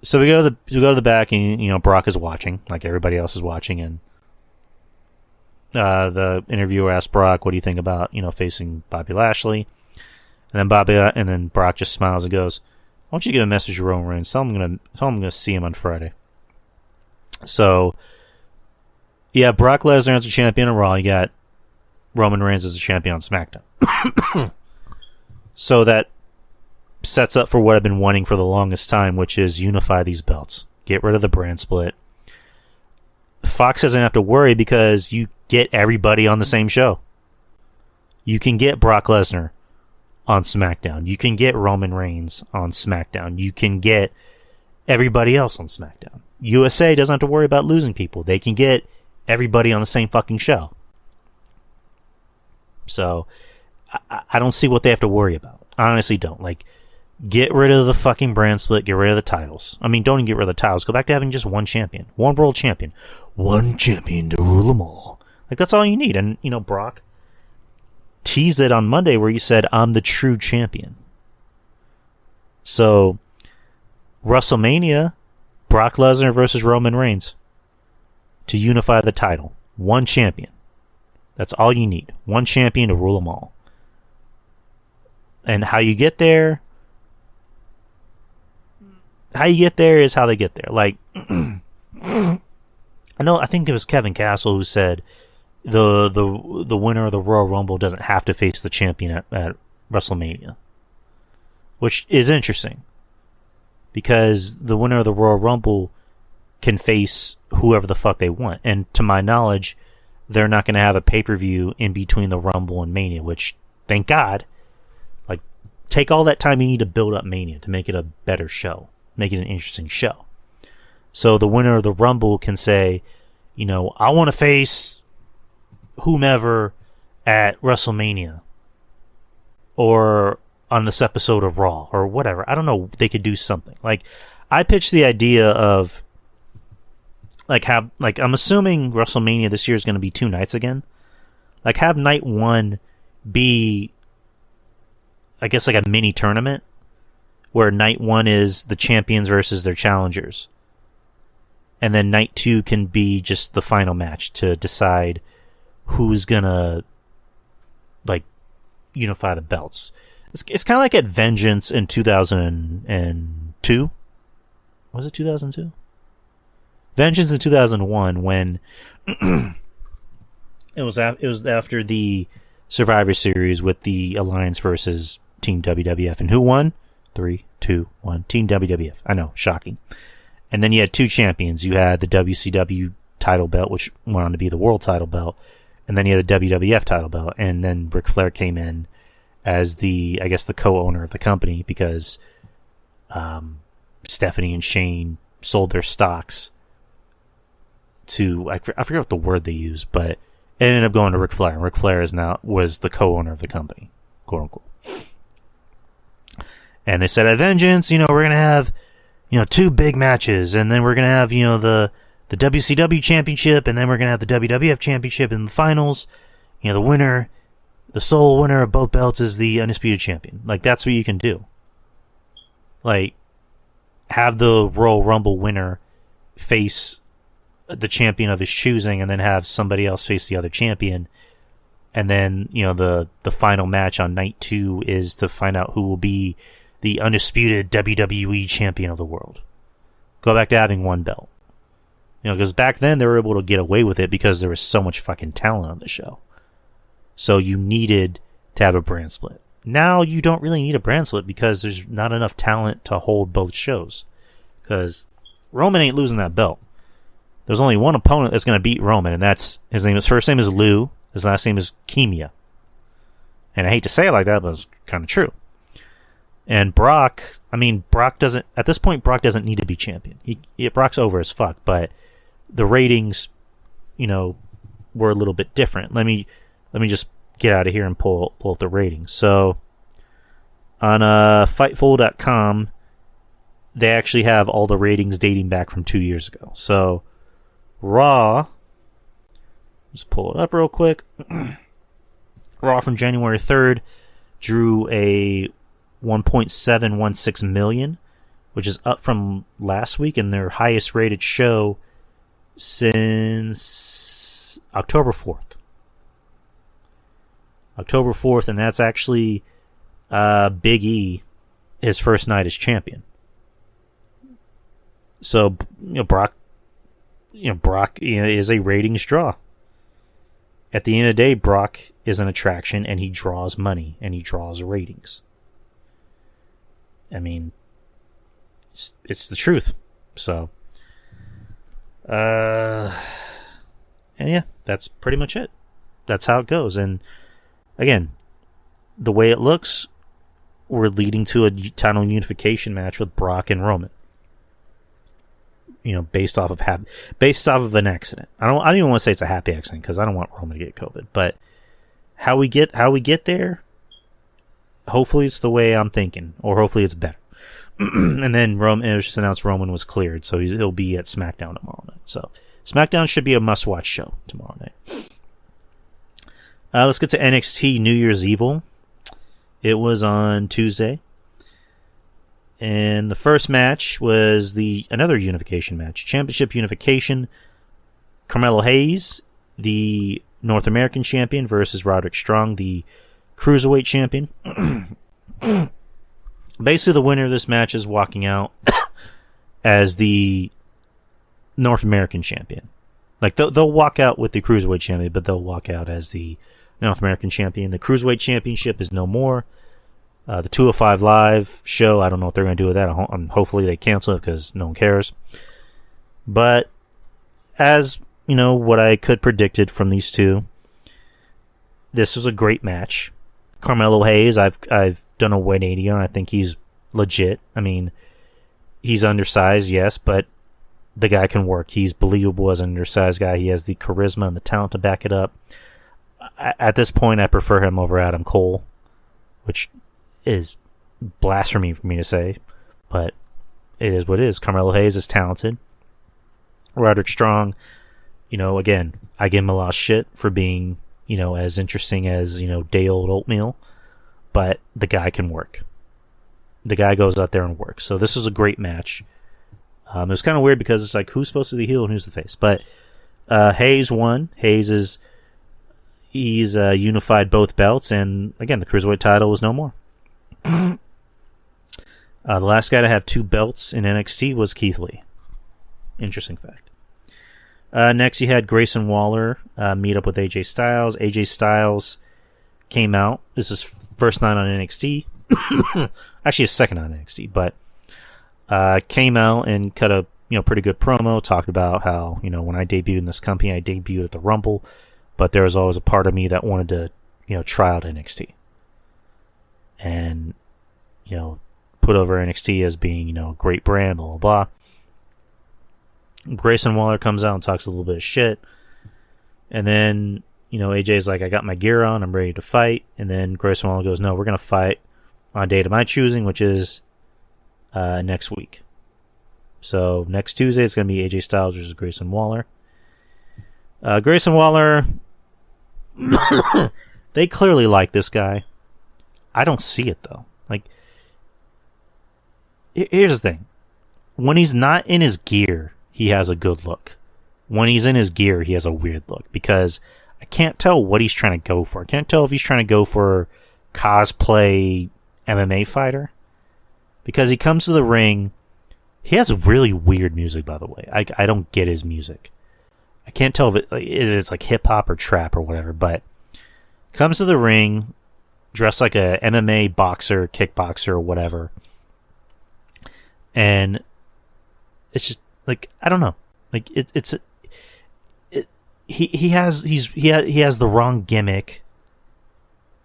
so we go to the back, and Brock is watching, like everybody else is watching, and the interviewer asks Brock, "What do you think about facing Bobby Lashley?" And then Brock just smiles and goes, "Why don't you get a message to Roman Reigns? Tell him I'm gonna see him on Friday." So yeah, Brock Lesnar as a champion on Raw. You got Roman Reigns as a champion on SmackDown. So that sets up for what I've been wanting for the longest time, which is unify these belts. Get rid of the brand split. Fox doesn't have to worry because you get everybody on the same show. You can get Brock Lesnar on SmackDown. You can get Roman Reigns on SmackDown. You can get everybody else on SmackDown. USA doesn't have to worry about losing people. They can get everybody on the same fucking show. So, I don't see what they have to worry about. I honestly don't. Like, get rid of the fucking brand split. Get rid of the titles. I mean, don't even get rid of the titles. Go back to having just one champion. One world champion. One champion to rule them all. Like, that's all you need. And, Brock teased it on Monday where he said, "I'm the true champion." So, WrestleMania, Brock Lesnar versus Roman Reigns to unify the title. One champion. That's all you need. One champion to rule them all. And how you get there is how they get there. Like, I think it was Kevin Castle who said the winner of the Royal Rumble doesn't have to face the champion at WrestleMania, which is interesting because the winner of the Royal Rumble can face whoever the fuck they want. And to my knowledge, they're not going to have a pay-per-view in between the Rumble and Mania, which, thank God. Like, take all that time you need to build up Mania to make it a better show, make it an interesting show. So the winner of the Rumble can say, I want to face whomever at WrestleMania or on this episode of Raw or whatever. I don't know. They could do something. Like, I pitched the idea of I'm assuming WrestleMania this year is going to be 2 nights again. Like, have night 1 be, I guess, like a mini tournament where night 1 is the champions versus their challengers. And then night 2 can be just the final match to decide who's gonna, like, unify the belts. It's kind of like at Vengeance in 2002. Was it 2002? Vengeance in 2001 when it was after the Survivor Series with the Alliance versus Team WWF. And who won? 3, 2, 1. Team WWF. I know, shocking. And then you had 2 champions. You had the WCW title belt, which went on to be the world title belt. And then you had the WWF title belt. And then Ric Flair came in as the co-owner of the company because Stephanie and Shane sold their stocks to, I forget what the word they used, but it ended up going to Ric Flair. And Ric Flair was the co-owner of the company, quote unquote. And they said at Vengeance, we're going to have, 2 big matches, and then we're going to have, the WCW championship, and then we're going to have the WWF championship in the finals. The winner, the sole winner of both belts is the undisputed champion. Like, that's what you can do. Like, have the Royal Rumble winner face the champion of his choosing, and then have somebody else face the other champion. And then, the final match on night 2 is to find out who will be the undisputed WWE champion of the world. Go back to having 1 belt. Because back then they were able to get away with it because there was so much fucking talent on the show. So you needed to have a brand split. Now you don't really need a brand split because there's not enough talent to hold both shows. Because Roman ain't losing that belt. There's only one opponent that's going to beat Roman, and that's his first name is Lou, his last name is Kimia. And I hate to say it like that, but it's kind of true. And Brock doesn't, at this point, Brock doesn't need to be champion. Brock's over as fuck, but the ratings, were a little bit different. Let me just get out of here and pull up the ratings. So, on Fightful.com, they actually have all the ratings dating back from 2 years ago. So, Raw, just pull it up real quick. Raw from January 3rd drew a 1.716 million, which is up from last week and their highest rated show since October 4th. October 4th, and that's actually Big E, his first night as champion. So, Brock is a ratings draw. At the end of the day, Brock is an attraction, and he draws money, and he draws ratings. I mean, it's the truth. So, and yeah, that's pretty much it. That's how it goes. And again, the way it looks, we're leading to a title unification match with Brock and Roman. Based off of an accident. I don't even want to say it's a happy accident because I don't want Roman to get COVID. But how we get there, hopefully it's the way I'm thinking, or hopefully it's better. And then it was just announced Roman was cleared, so he'll be at SmackDown tomorrow night. So SmackDown should be a must-watch show tomorrow night. Let's get to NXT New Year's Evil. It was on Tuesday. And the first match was another unification match. Championship unification. Carmelo Hayes, the North American champion, versus Roderick Strong, the Cruiserweight champion. Basically, the winner of this match is walking out as the North American champion. Like, they'll walk out with the Cruiserweight champion, but they'll walk out as the North American champion. The Cruiserweight championship is no more. The 205 Live show, I don't know what they're going to do with that. Hopefully they cancel it because no one cares. But as, what I could predicted from these two, this was a great match. Carmelo Hayes, I've done a 180 on. I think he's legit. I mean, he's undersized, yes, but the guy can work. He's believable as an undersized guy. He has the charisma and the talent to back it up. At this point, I prefer him over Adam Cole, which is blasphemy for me to say, but it is what it is. Carmelo Hayes is talented. Roderick Strong, again, I give him a lot of shit for being, as interesting as, day-old oatmeal, but the guy can work. The guy goes out there and works. So this was a great match. It was kind of weird because it's like, who's supposed to be the heel and who's the face? But Hayes won. He's unified both belts, and again, the Cruiserweight title was no more. The last guy to have 2 belts in NXT was Keith Lee. Interesting fact. Next, you had Grayson Waller meet up with AJ Styles. AJ Styles came out. This is first night on NXT. Actually, his second on NXT, but came out and cut a pretty good promo. Talked about how when I debuted in this company, I debuted at the Rumble, but there was always a part of me that wanted to try out NXT. And, put over NXT as being, a great brand, blah, blah, blah. Grayson Waller comes out and talks a little bit of shit. And then, AJ's like, I got my gear on, I'm ready to fight. And then Grayson Waller goes, no, we're going to fight on a date of my choosing, which is next week. So next Tuesday, it's going to be AJ Styles versus Grayson Waller. Grayson Waller, they clearly like this guy. I don't see it, though. Like, here's the thing. When he's not in his gear, he has a good look. When he's in his gear, he has a weird look. Because I can't tell what he's trying to go for. I can't tell if he's trying to go for cosplay MMA fighter. Because he comes to the ring. He has really weird music, by the way. I don't get his music. I can't tell if it's like hip-hop or trap or whatever. But comes to the ring, dressed like a MMA boxer, kickboxer, or whatever. And it's just like, I don't know. Like he has the wrong gimmick.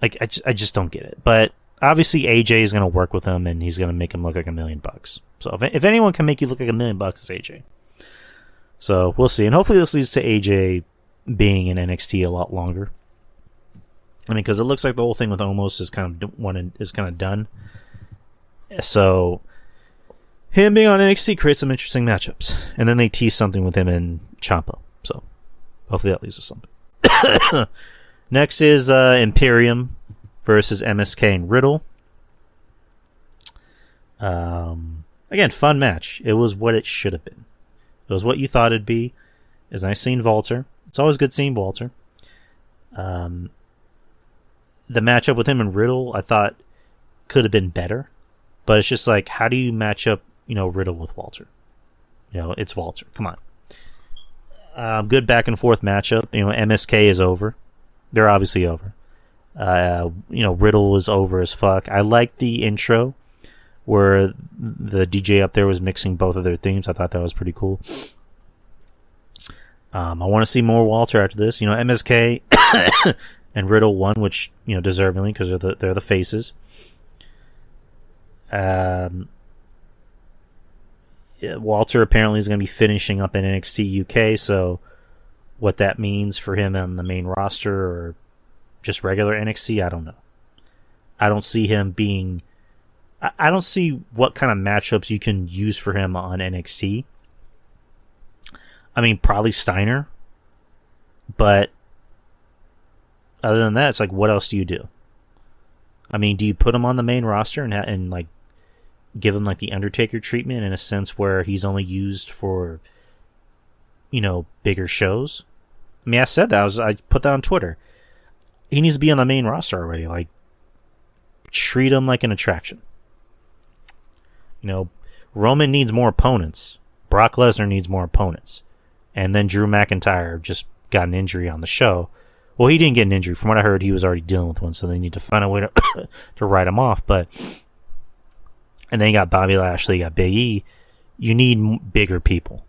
Like I just don't get it. But obviously AJ is going to work with him and he's going to make him look like $1 million. So if anyone can make you look like $1 million, it's AJ. So we'll see. And hopefully this leads to AJ being in NXT a lot longer. I mean, because it looks like the whole thing with Omos is kind of done. So him being on NXT creates some interesting matchups, and then they tease something with him and Ciampa. So hopefully that leads to something. Next is Imperium versus MSK and Riddle. Again, fun match. It was what it should have been. It was what you thought it'd be. It was nice seeing Walter. It's always good seeing Walter. The matchup with him and Riddle, I thought, could have been better. But it's just like, how do you match up, Riddle with Walter? It's Walter. Come on. Good back and forth matchup. MSK is over. They're obviously over. Riddle was over as fuck. I liked the intro where the DJ up there was mixing both of their themes. I thought that was pretty cool. I want to see more Walter after this. MSK and Riddle won, which deservingly, because they're the faces. Walter apparently is going to be finishing up in NXT UK, so what that means for him on the main roster or just regular NXT, I don't know. I don't see him being... I don't see what kind of matchups you can use for him on NXT. I mean, probably Steiner. But other than that, it's like, what else do you do? I mean, do you put him on the main roster and like give him like the Undertaker treatment in a sense where he's only used for, bigger shows? I mean, I said that. I put that on Twitter. He needs to be on the main roster already. Like, treat him like an attraction. Roman needs more opponents. Brock Lesnar needs more opponents. And then Drew McIntyre just got an injury on the show. Well, he didn't get an injury. From what I heard, he was already dealing with one, so they need to find a way to to write him off. And then you got Bobby Lashley, you got Big E. You need bigger people.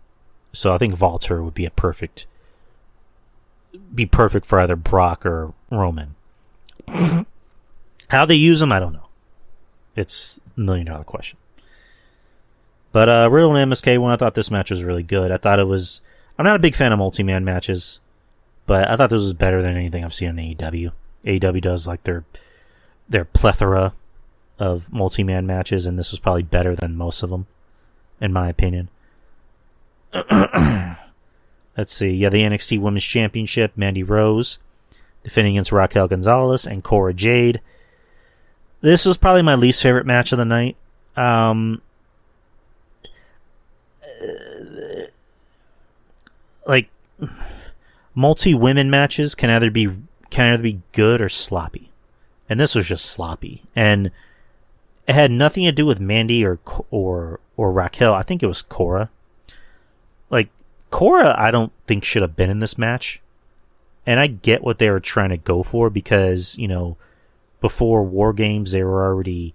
So I think Walter would be perfect for either Brock or Roman. How they use him, I don't know. It's $1 million question. But Riddle and MSK won. I thought this match was really good. I'm not a big fan of multi-man matches, but I thought this was better than anything I've seen on AEW. AEW does like their plethora of multi-man matches, and this was probably better than most of them, in my opinion. Let's see. Yeah, the NXT Women's Championship, Mandy Rose defending against Raquel Gonzalez and Cora Jade. This was probably my least favorite match of the night. Like, multi-women matches can either be good or sloppy, and this was just sloppy. And it had nothing to do with Mandy or Raquel. I think it was Cora. Like, Cora, I don't think should have been in this match. And I get what they were trying to go for because, before War Games, they were already,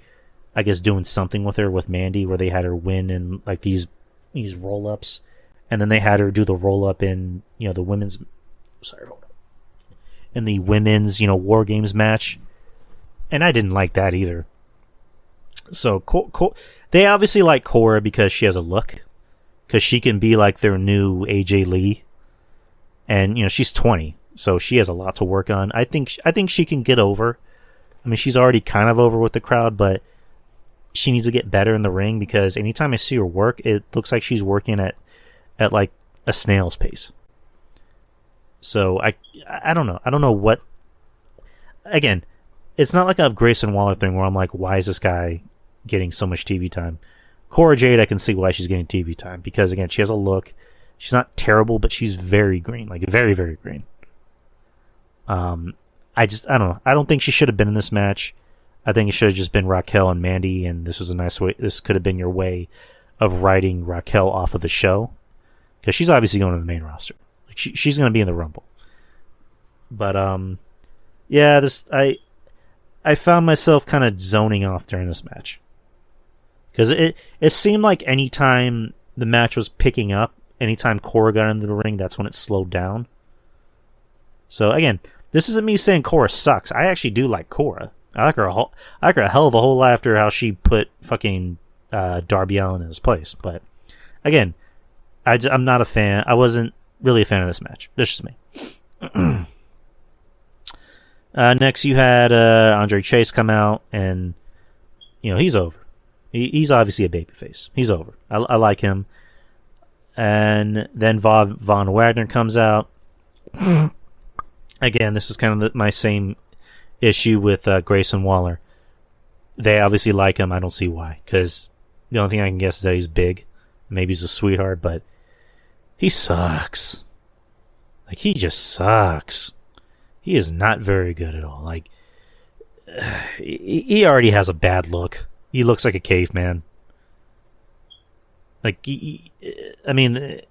I guess, doing something with her with Mandy where they had her win in like these roll-ups. And then they had her do the roll-up in, the women's... Sorry, hold on. In the women's, War Games match. And I didn't like that either. So, they obviously like Cora because she has a look. Because she can be like their new AJ Lee. And, she's 20. So she has a lot to work on. I think she can get over. I mean, she's already kind of over with the crowd, but she needs to get better in the ring because anytime I see her work, it looks like she's working at like a snail's pace. So I don't know. I don't know what... Again, it's not like a Grayson Waller thing where I'm like, why is this guy getting so much TV time? Cora Jade, I can see why she's getting TV time because, again, she has a look. She's not terrible, but she's very green. Like, very, very green. I don't know. I don't think she should have been in this match. I think it should have just been Raquel and Mandy, and this was a nice way. This could have been your way of writing Raquel off of the show. Because she's obviously going to the main roster. Like she's going to be in the Rumble. But, yeah, I found myself kind of zoning off during this match. Because it seemed like anytime the match was picking up, anytime Cora got into the ring, that's when it slowed down. So, again, this isn't me saying Cora sucks. I actually do like Cora. I like her a hell of a whole lot after how she put fucking Darby Allin in his place. But, again... I'm not a fan. I wasn't really a fan of this match. That's just me. Next, you had Andre Chase come out, and he's over. He's obviously a babyface. He's over. I like him. And then Von Wagner comes out. Again, this is kind of my same issue with Grayson Waller. They obviously like him. I don't see why. Because the only thing I can guess is that he's big. Maybe he's a sweetheart, but he sucks. Like, he just sucks. He is not very good at all. Like, he already has a bad look. He looks like a caveman. Like, I mean,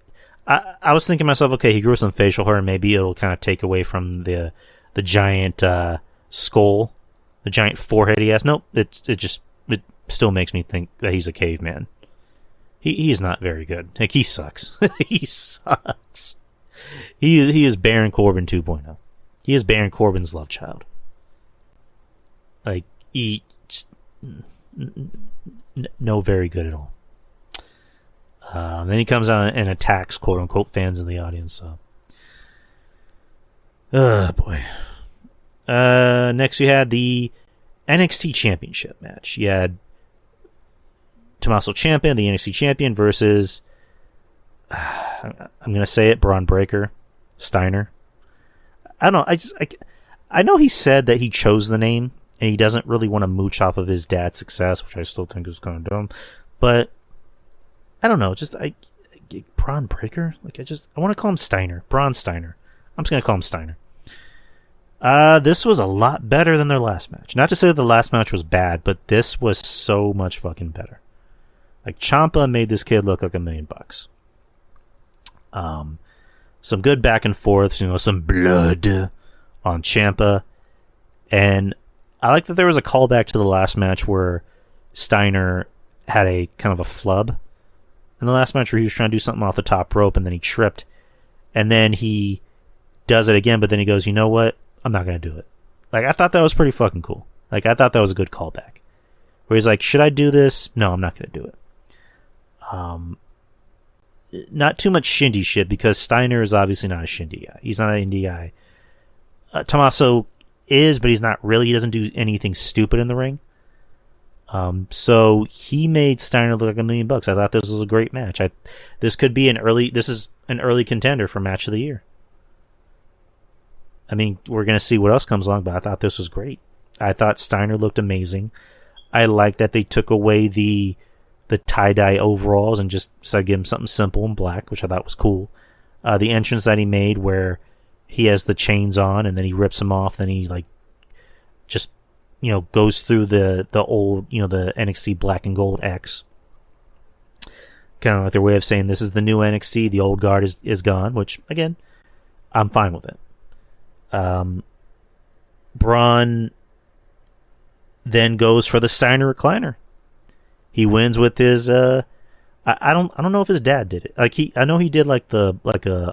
I was thinking to myself, okay, he grew some facial hair, and maybe it'll kind of take away from the giant skull, the giant forehead he has. Nope, it still makes me think that he's a caveman. He's not very good. Like, he sucks. He sucks. He is Baron Corbin 2.0. He is Baron Corbin's love child. Like, he just, no very good at all. Then he comes out and attacks quote unquote fans in the audience. So, boy. Next you had the NXT Championship match. You had Tommaso Ciampa, the NXT champion, versus I'm gonna say it, Braun Breaker, Steiner. I don't know. I know he said that he chose the name and he doesn't really want to mooch off of his dad's success, which I still think is kind of dumb. But I don't know. Just Braun Breaker. Like, I want to call him Steiner. Braun Steiner. I'm just gonna call him Steiner. This was a lot better than their last match. Not to say that the last match was bad, but this was so much fucking better. Like, Ciampa made this kid look like $1 million. Some good back and forth, some blood on Ciampa. And I like that there was a callback to the last match where Steiner had a kind of a flub in the last match where he was trying to do something off the top rope and then he tripped. And then he does it again, but then he goes, you know what? I'm not going to do it. Like, I thought that was pretty fucking cool. Like, I thought that was a good callback. Where he's like, should I do this? No, I'm not going to do it. Not too much shindy shit, because Steiner is obviously not a shindy guy. He's not an indie guy. Tommaso is, but he's not really. He doesn't do anything stupid in the ring. So he made Steiner look like $1 million. I thought this was a great match. This is an early contender for match of the year. I mean, we're going to see what else comes along, but I thought this was great. I thought Steiner looked amazing. I like that they took away the tie-dye overalls and just decided to give him something simple and black, which I thought was cool. The entrance that he made where he has the chains on and then he rips them off, then he just goes through the old, the NXT black and gold X. Kind of like their way of saying this is the new NXT, the old guard is gone, which, again, I'm fine with it. Braun then goes for the Steiner recliner. He wins with his I don't know if his dad did it. I know he did like a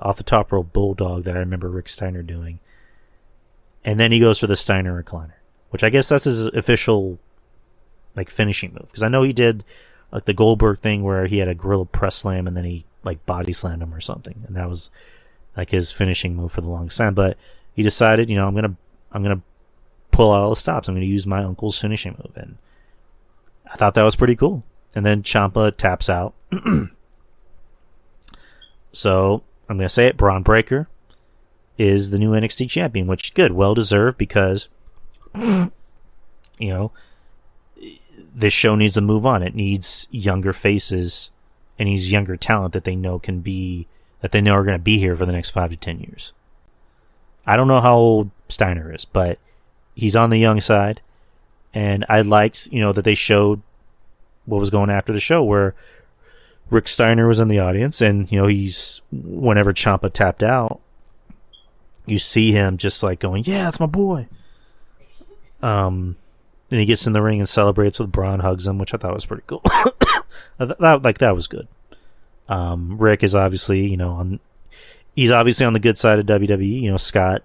off the top rope bulldog that I remember Rick Steiner doing. And then he goes for the Steiner recliner, which I guess that's his official finishing move, because I know he did the Goldberg thing where he had a gorilla press slam and then he body slammed him or something, and that was his finishing move for the longest time. But he decided, I'm gonna pull out all the stops. I'm gonna use my uncle's finishing move, and I thought that was pretty cool. And then Ciampa taps out. So I'm gonna say it: Braun Breaker is the new NXT champion, which is good, well deserved, because this show needs to move on. It needs younger faces and needs younger talent that they know are going to be here for the next 5 to 10 years. I don't know how old Steiner is, but he's on the young side, and I liked, that they showed what was going after the show, where Rick Steiner was in the audience, and he's, whenever Ciampa tapped out, you see him just going, yeah, that's my boy. And he gets in the ring and celebrates with Braun, hugs him, which I thought was pretty cool. that was good. Rick is obviously, he's obviously on the good side of WWE. Scott,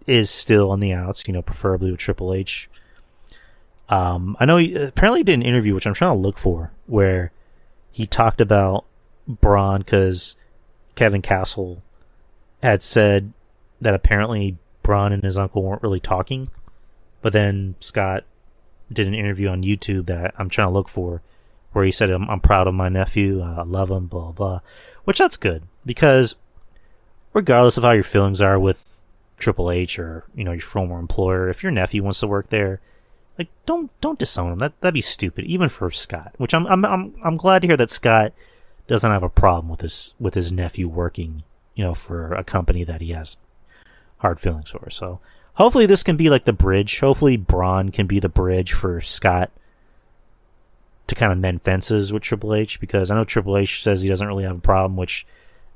is still on the outs, preferably with Triple H. I know he apparently did an interview, which I'm trying to look for, where he talked about Braun, because Kevin Castle had said that apparently Braun and his uncle weren't really talking, but then Scott did an interview on YouTube that I'm trying to look for, where he said, I'm proud of my nephew, I love him, blah, blah, which that's good, because regardless of how your feelings are with Triple H or your former employer, if your nephew wants to work there, like don't disown him. That'd be stupid, even for Scott. Which I'm glad to hear that Scott doesn't have a problem with his nephew working, for a company that he has hard feelings for. So hopefully this can be like the bridge. Hopefully Braun can be the bridge for Scott to kind of mend fences with Triple H, because I know Triple H says he doesn't really have a problem, which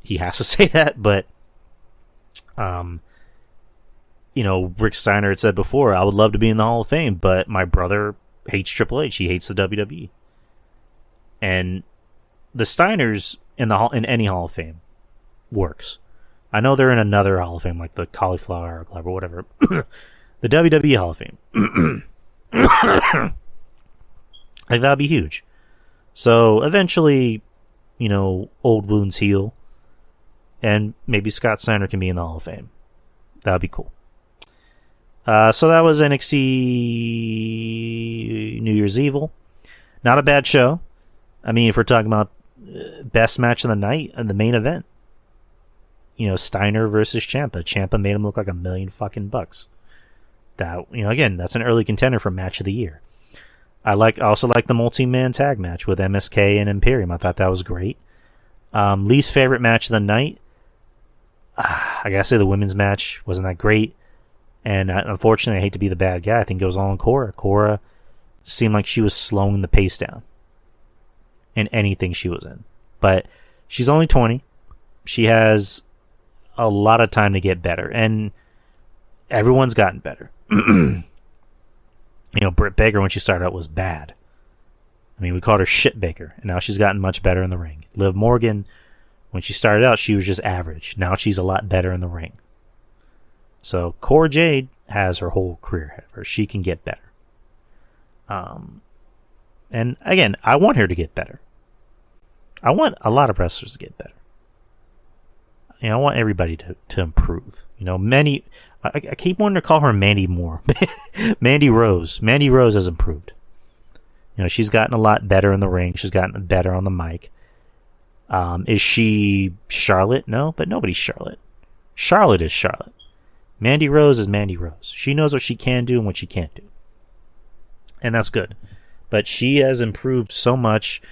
he has to say that, but Rick Steiner had said before, I would love to be in the Hall of Fame, but my brother hates Triple H. He hates the WWE. And the Steiners in any Hall of Fame works. I know they're in another Hall of Fame, like the Cauliflower Club or whatever. The WWE Hall of Fame. Like, that'd be huge. So eventually, old wounds heal, and maybe Scott Steiner can be in the Hall of Fame. That'd be cool. So that was NXT New Year's Evil. Not a bad show. I mean, if we're talking about best match of the night and the main event, Steiner versus Ciampa. Ciampa made him look like $1 million fucking bucks. That, again, that's an early contender for match of the year. I also like the multi-man tag match with MSK and Imperium. I thought that was great. Least favorite match of the night, I gotta say the women's match wasn't that great. And unfortunately, I hate to be the bad guy, I think it was all on Cora. Cora seemed like she was slowing the pace down in anything she was in. But she's only 20. She has a lot of time to get better. And everyone's gotten better. Britt Baker, when she started out, was bad. I mean, we called her Shit Baker, and now she's gotten much better in the ring. Liv Morgan, when she started out, she was just average. Now she's a lot better in the ring. So Cora Jade has her whole career ahead of her. She can get better. And again, I want her to get better. I want a lot of wrestlers to get better. I want everybody to improve. I keep wanting to call her Mandy Moore. Mandy Rose. Mandy Rose has improved. She's gotten a lot better in the ring. She's gotten better on the mic. Is she Charlotte? No, but nobody's Charlotte. Charlotte is Charlotte. Mandy Rose is Mandy Rose. She knows what she can do and what she can't do. And that's good. But she has improved so much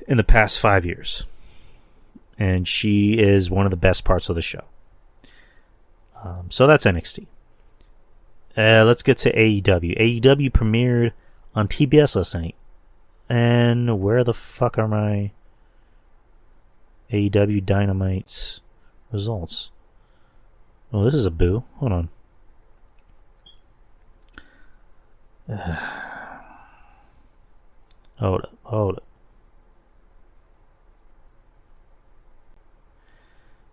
in the past 5 years. And she is one of the best parts of the show. So that's NXT. Let's get to AEW. AEW premiered on TBS last night. And where the fuck are my AEW Dynamite's results? Oh, this is a boo. Hold on. Hold up.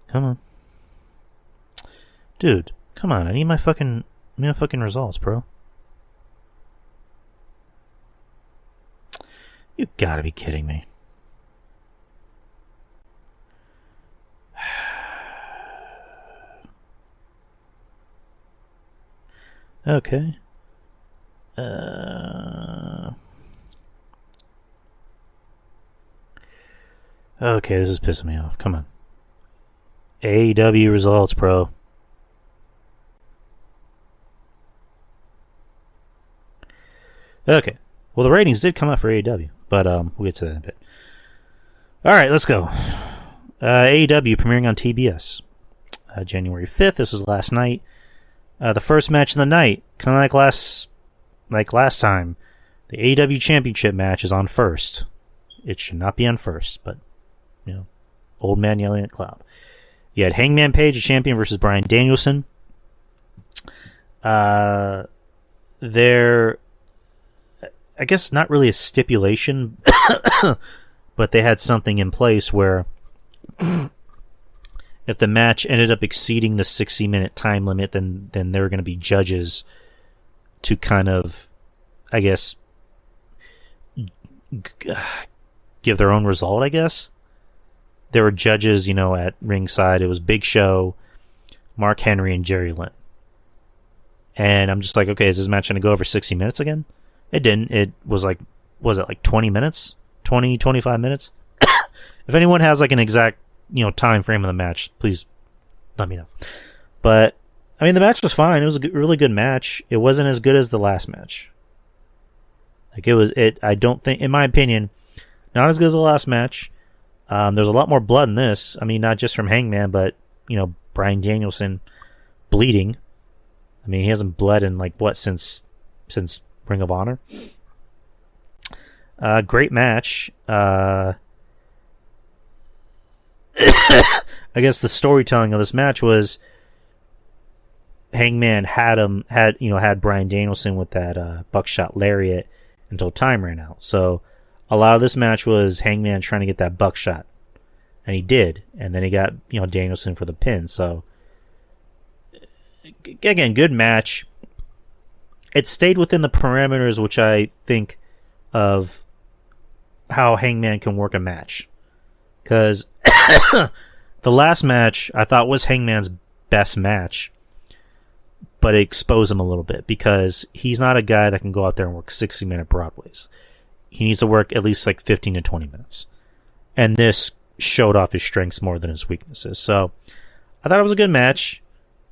Come on. Dude, come on. I need my fucking results, bro. You gotta be kidding me. Okay. Okay, this is pissing me off. Come on. AEW results, bro. Okay. Well, the ratings did come out for AEW, but we'll get to that in a bit. Alright, let's go. AEW premiering on TBS. January 5th. This was last night. The first match of the night, kind of like last time, the AEW Championship match is on first. It should not be on first, but old man yelling at cloud. You had Hangman Page, a champion, versus Bryan Danielson. There, I guess, not really a stipulation, but they had something in place where if the match ended up exceeding the 60-minute time limit, then there were going to be judges to kind of, I guess, give their own result, I guess. There were judges, at ringside. It was Big Show, Mark Henry, and Jerry Lynn. And I'm just like, okay, is this match going to go over 60 minutes again? It didn't. It was like 20 minutes? 20, 25 minutes? If anyone has an exact, time frame of the match, please let me know. But I mean, the match was fine. It was a really good match. It wasn't as good as the last match. Like I don't think, in my opinion, not as good as the last match. There's a lot more blood in this. I mean, not just from Hangman, but Bryan Danielson bleeding. I mean, he hasn't bled in since Ring of Honor. Great match. I guess the storytelling of this match was Hangman had Bryan Danielson with that buckshot lariat until time ran out. So a lot of this match was Hangman trying to get that buckshot, and he did, and then he got Danielson for the pin. So again, good match. It stayed within the parameters, which I think of how Hangman can work a match. Because the last match I thought was Hangman's best match, but it exposed him a little bit because he's not a guy that can go out there and work 60-minute Broadways. He needs to work at least 15 to 20 minutes. And this showed off his strengths more than his weaknesses. So I thought it was a good match.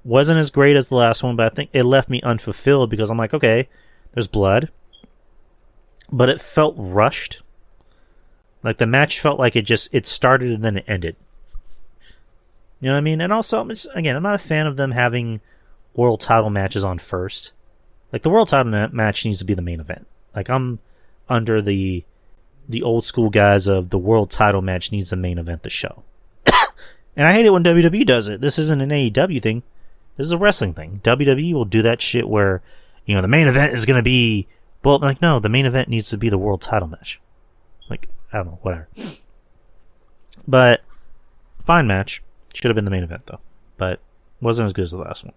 Wasn't as great as the last one, but I think it left me unfulfilled because I'm like, okay, there's blood. But it felt rushed. Like the match felt like it started and then it ended. You know what I mean? And also, I'm not a fan of them having world title matches on first. Like the world title match needs to be the main event. Like I'm under the old school guys of the world title match needs the main event the show. And I hate it when WWE does it. This isn't an AEW thing. This is a wrestling thing. WWE will do that shit where, the main event is going to be... Well, no, the main event needs to be the world title match. I don't know, whatever. But, fine match. Should have been the main event, though. But, wasn't as good as the last one.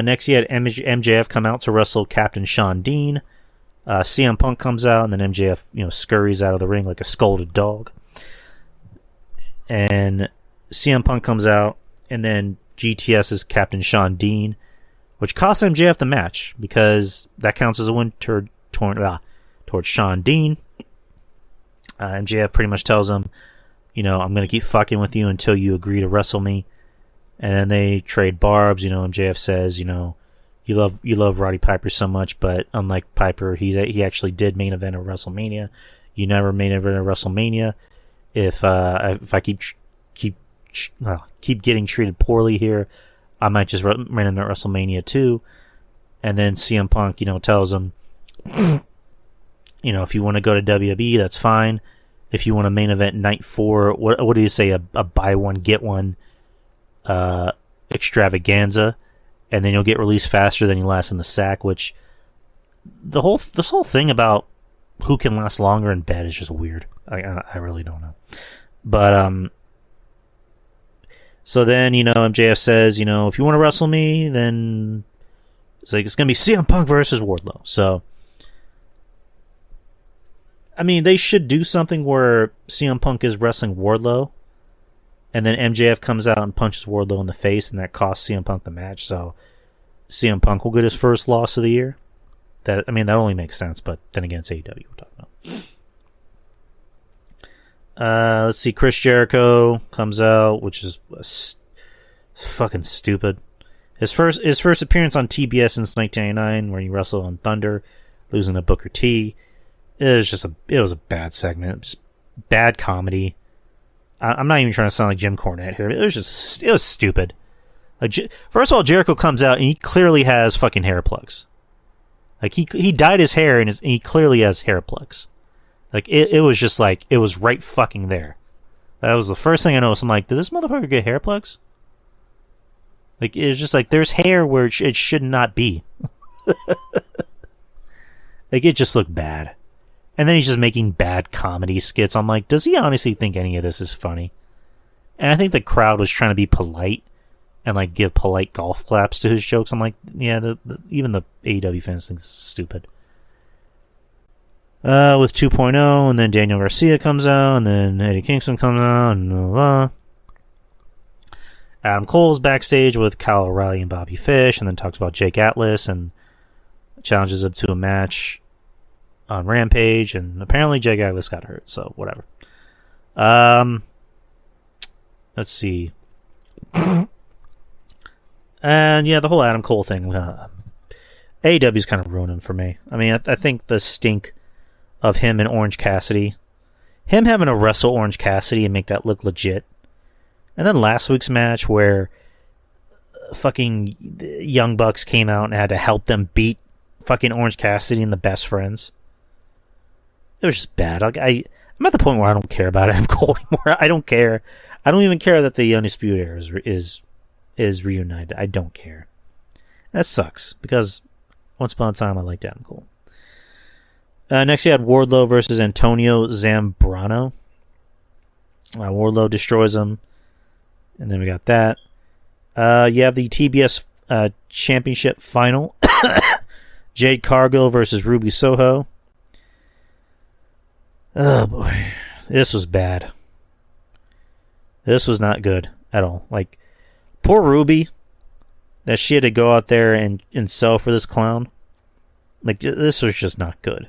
Next, you had MJF come out to wrestle Captain Shawn Dean. CM Punk comes out, and then MJF, scurries out of the ring like a scolded dog. And CM Punk comes out, and then GTS's Captain Shawn Dean, which cost MJF the match because that counts as a win towards Shawn Dean. MJF pretty much tells him, I'm going to keep fucking with you until you agree to wrestle me. And then they trade barbs. MJF says, you love Roddy Piper so much, but unlike Piper, he actually did main event at WrestleMania. You never main event at WrestleMania. If I keep getting treated poorly here, I might just main event at WrestleMania too. And then CM Punk, tells him, if you want to go to WWE, that's fine. If you want to main event night 4, what do you say? A buy one get one extravaganza, and then you'll get released faster than you last in the sack. Which this whole thing about who can last longer in bed is just weird. I really don't know. But so then MJF says, if you want to wrestle me, then it's gonna be CM Punk versus Wardlow. So I mean, they should do something where CM Punk is wrestling Wardlow, and then MJF comes out and punches Wardlow in the face, and that costs CM Punk the match. So CM Punk will get his first loss of the year. That only makes sense, but then again, it's AEW we're talking about. Let's see, Chris Jericho comes out, which is fucking stupid. His first appearance on TBS since 1999, where he wrestled on Thunder, losing to Booker T. It was a bad segment, just bad comedy. I'm not even trying to sound like Jim Cornette here. It was stupid. First of all, Jericho comes out and he clearly has fucking hair plugs. He dyed his hair and he clearly has hair plugs. It was just it was right fucking there. That was the first thing I noticed. I'm like, did this motherfucker get hair plugs? It was just there's hair where it should not be. It just looked bad. And then he's just making bad comedy skits. I'm like, does he honestly think any of this is funny? And I think the crowd was trying to be polite and give polite golf claps to his jokes. I'm like, yeah, even the AEW fans think this is stupid. With 2.0, and then Daniel Garcia comes out, and then Eddie Kingston comes out, and blah, blah. Adam Cole's backstage with Kyle O'Reilly and Bobby Fish, and then talks about Jake Atlas and challenges him to a match on Rampage, and apparently Jake Atlas got hurt, so whatever. Let's see. And yeah, the whole Adam Cole thing. AEW's kind of ruining for me. I mean, I think the stink of him and Orange Cassidy, him having to wrestle Orange Cassidy and make that look legit, and then last week's match where fucking Young Bucks came out and had to help them beat fucking Orange Cassidy and the Best Friends. It was just bad. Like I'm at the point where I don't care about Adam Cole anymore. I don't care. I don't even care that the Undisputed Era is reunited. I don't care. That sucks because once upon a time I liked Adam Cole. Next you had Wardlow versus Antonio Zambrano. Wardlow destroys him, and then we got that. You have the TBS Championship Final. Jade Cargill versus Ruby Soho. Oh boy, this was bad. This was not good at all. Like, poor Ruby, that she had to go out there and sell for this clown. Like, this was just not good.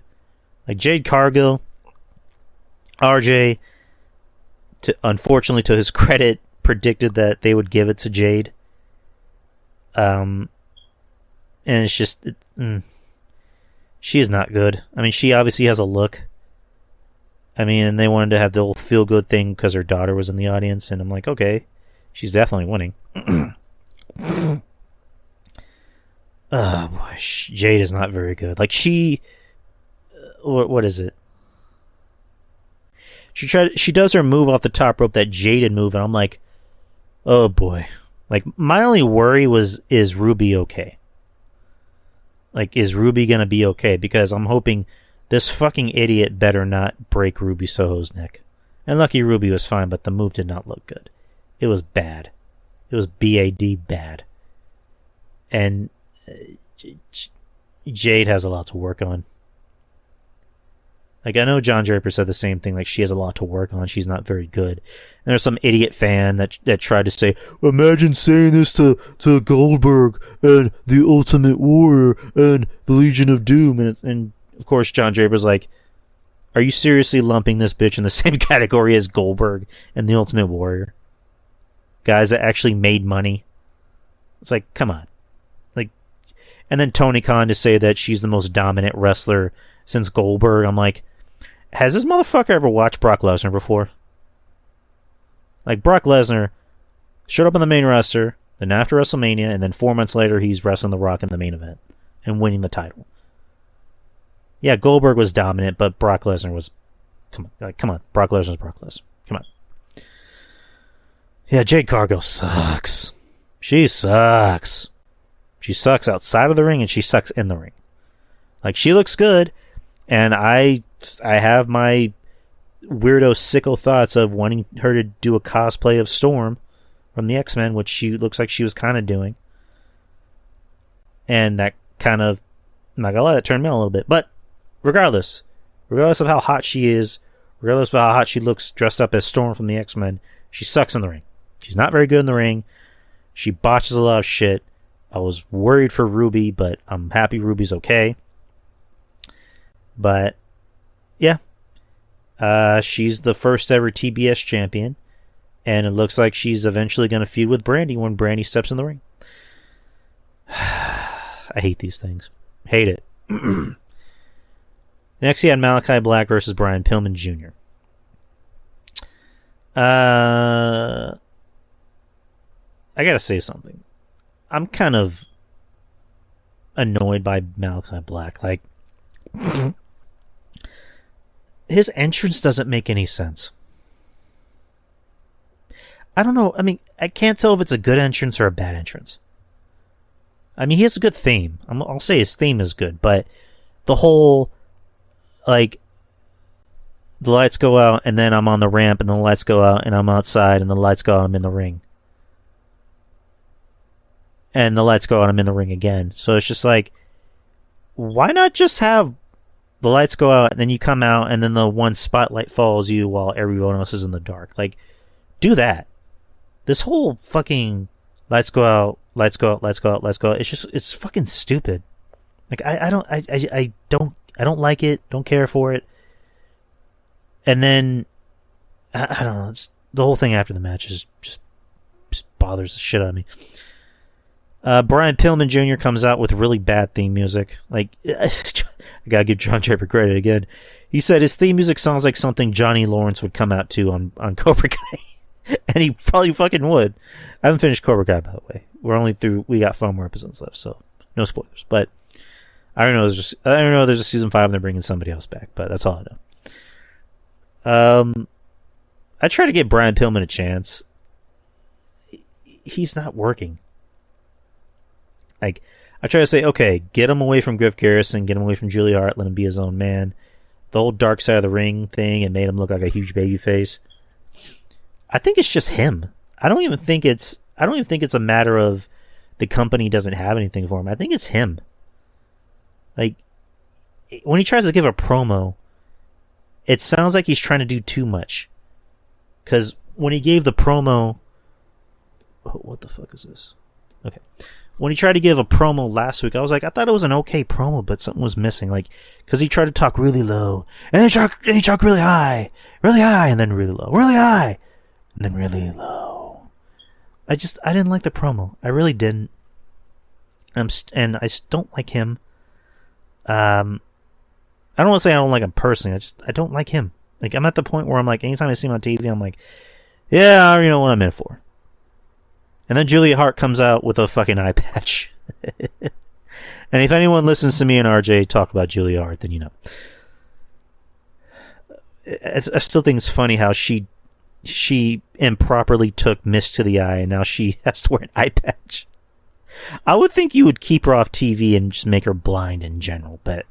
Like, Jade Cargill, RJ, unfortunately, to his credit, predicted that they would give it to Jade. And it's just, she is not good. I mean, she obviously has a look. I mean, and they wanted to have the whole feel-good thing because her daughter was in the audience, and I'm like, okay, she's definitely winning. Oh, boy, Jade is not very good. Like, what is it? She does her move off the top rope, that jaded move, and I'm like, oh boy. Like, my only worry is Ruby okay? Like, is Ruby gonna be okay? Because I'm hoping this fucking idiot better not break Ruby Soho's neck. And lucky Ruby was fine, but the move did not look good. It was bad. It was BAD bad. And Jade has a lot to work on. Like, I know John Draper said the same thing, like, she has a lot to work on, she's not very good. And there's some idiot fan that tried to say, imagine saying this to Goldberg and the Ultimate Warrior and the Legion of Doom. And of course, John Draper's like, are you seriously lumping this bitch in the same category as Goldberg and the Ultimate Warrior? Guys that actually made money. It's like, come on. Like, and then Tony Khan to say that she's the most dominant wrestler since Goldberg. I'm like, has this motherfucker ever watched Brock Lesnar before? Like, Brock Lesnar showed up on the main roster, then after WrestleMania, and then 4 months later he's wrestling The Rock in the main event and winning the title. Yeah, Goldberg was dominant, but Brock Lesnar was... Come on. Brock Lesnar's Brock Lesnar. Come on. Yeah, Jade Cargill sucks. She sucks. She sucks outside of the ring, and she sucks in the ring. Like, she looks good, and I have my weirdo sicko thoughts of wanting her to do a cosplay of Storm from the X-Men, which she looks like she was kind of doing. And that kind of... I'm not gonna lie, that turned me on a little bit. But regardless of how hot she is, regardless of how hot she looks dressed up as Storm from the X-Men, she sucks in the ring. She's not very good in the ring. She botches a lot of shit. I was worried for Ruby, but I'm happy Ruby's okay. But, yeah. She's the first ever TBS champion. And it looks like she's eventually going to feud with Brandy when Brandy steps in the ring. I hate these things. Hate it. Next, he had Malachi Black versus Brian Pillman Jr. I gotta say something. I'm kind of annoyed by Malachi Black. Like, his entrance doesn't make any sense. I don't know. I mean, I can't tell if it's a good entrance or a bad entrance. I mean, he has a good theme. I'll say his theme is good, but the whole, like, the lights go out and then I'm on the ramp and the lights go out and I'm outside and the lights go out and I'm in the ring. And the lights go out and I'm in the ring again. So it's just like, why not just have the lights go out and then you come out and then the one spotlight follows you while everyone else is in the dark? Like, do that. This whole fucking lights go out, lights go out, lights go out, lights go out. It's fucking stupid. Like, I don't like it. Don't care for it. And then, I don't know. The whole thing after the match just bothers the shit out of me. Brian Pillman Jr. comes out with really bad theme music. Like, I gotta give John Draper credit again. He said his theme music sounds like something Johnny Lawrence would come out to on Cobra Kai. And he probably fucking would. I haven't finished Cobra Kai, by the way. We got 4 more episodes left, so no spoilers. But I don't know. There's a season 5 and they're bringing somebody else back, but that's all I know. I try to give Brian Pillman a chance. He's not working. Like, I try to say, okay, get him away from Griff Garrison, get him away from Julia Hart, let him be his own man. The whole Dark Side of the Ring thing, it made him look like a huge baby face. I think it's just him. I don't even think it's a matter of the company doesn't have anything for him. I think it's him. Like, when he tries to give a promo, it sounds like he's trying to do too much. Because when he gave the promo... Oh, what the fuck is this? Okay. When he tried to give a promo last week, I thought it was an okay promo, but something was missing. Like, because he tried to talk really low, and he talked really high, and then really low, really high, and then really low. I didn't like the promo. I really didn't. And I don't like him. I don't want to say I don't like him personally. I don't like him. Like, I'm at the point where I'm like, anytime I see him on TV, I'm like, yeah, I already know what I'm in for. And then Julia Hart comes out with a fucking eye patch. And if anyone listens to me and RJ talk about Julia Hart, then you know. I still think it's funny how she improperly took mist to the eye, and now she has to wear an eye patch. I would think you would keep her off TV and just make her blind in general, but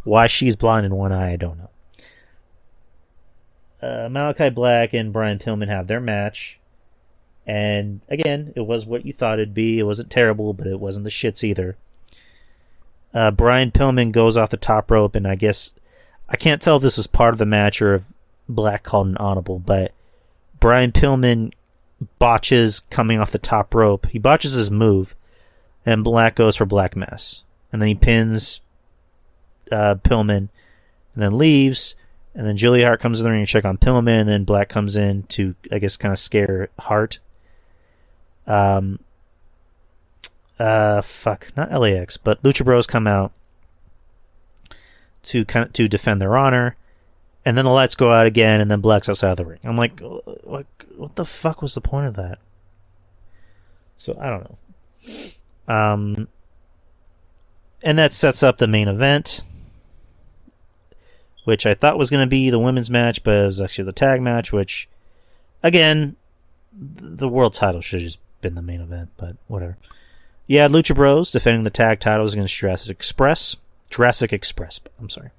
why she's blind in one eye, I don't know. Malachi Black and Brian Pillman have their match. And, again, it was what you thought it'd be. It wasn't terrible, but it wasn't the shits either. Brian Pillman goes off the top rope, and I guess... I can't tell if this was part of the match or if Black called an audible, but Brian Pillman botches coming off the top rope. He botches his move, and Black goes for Black Mass. And then he pins Pillman, and then leaves... And then Julia Hart comes in the ring to check on Pillman, and then Black comes in to, I guess, kind of scare Hart. Not LAX, but Lucha Bros come out to defend their honor, and then the lights go out again, and then Black's outside of the ring. I'm like, what the fuck was the point of that? So I don't know. And that sets up the main event, which I thought was going to be the women's match, but it was actually the tag match, which, again, the world title should have just been the main event, but whatever. Yeah, Lucha Bros defending the tag titles against Jurassic Express, I'm sorry.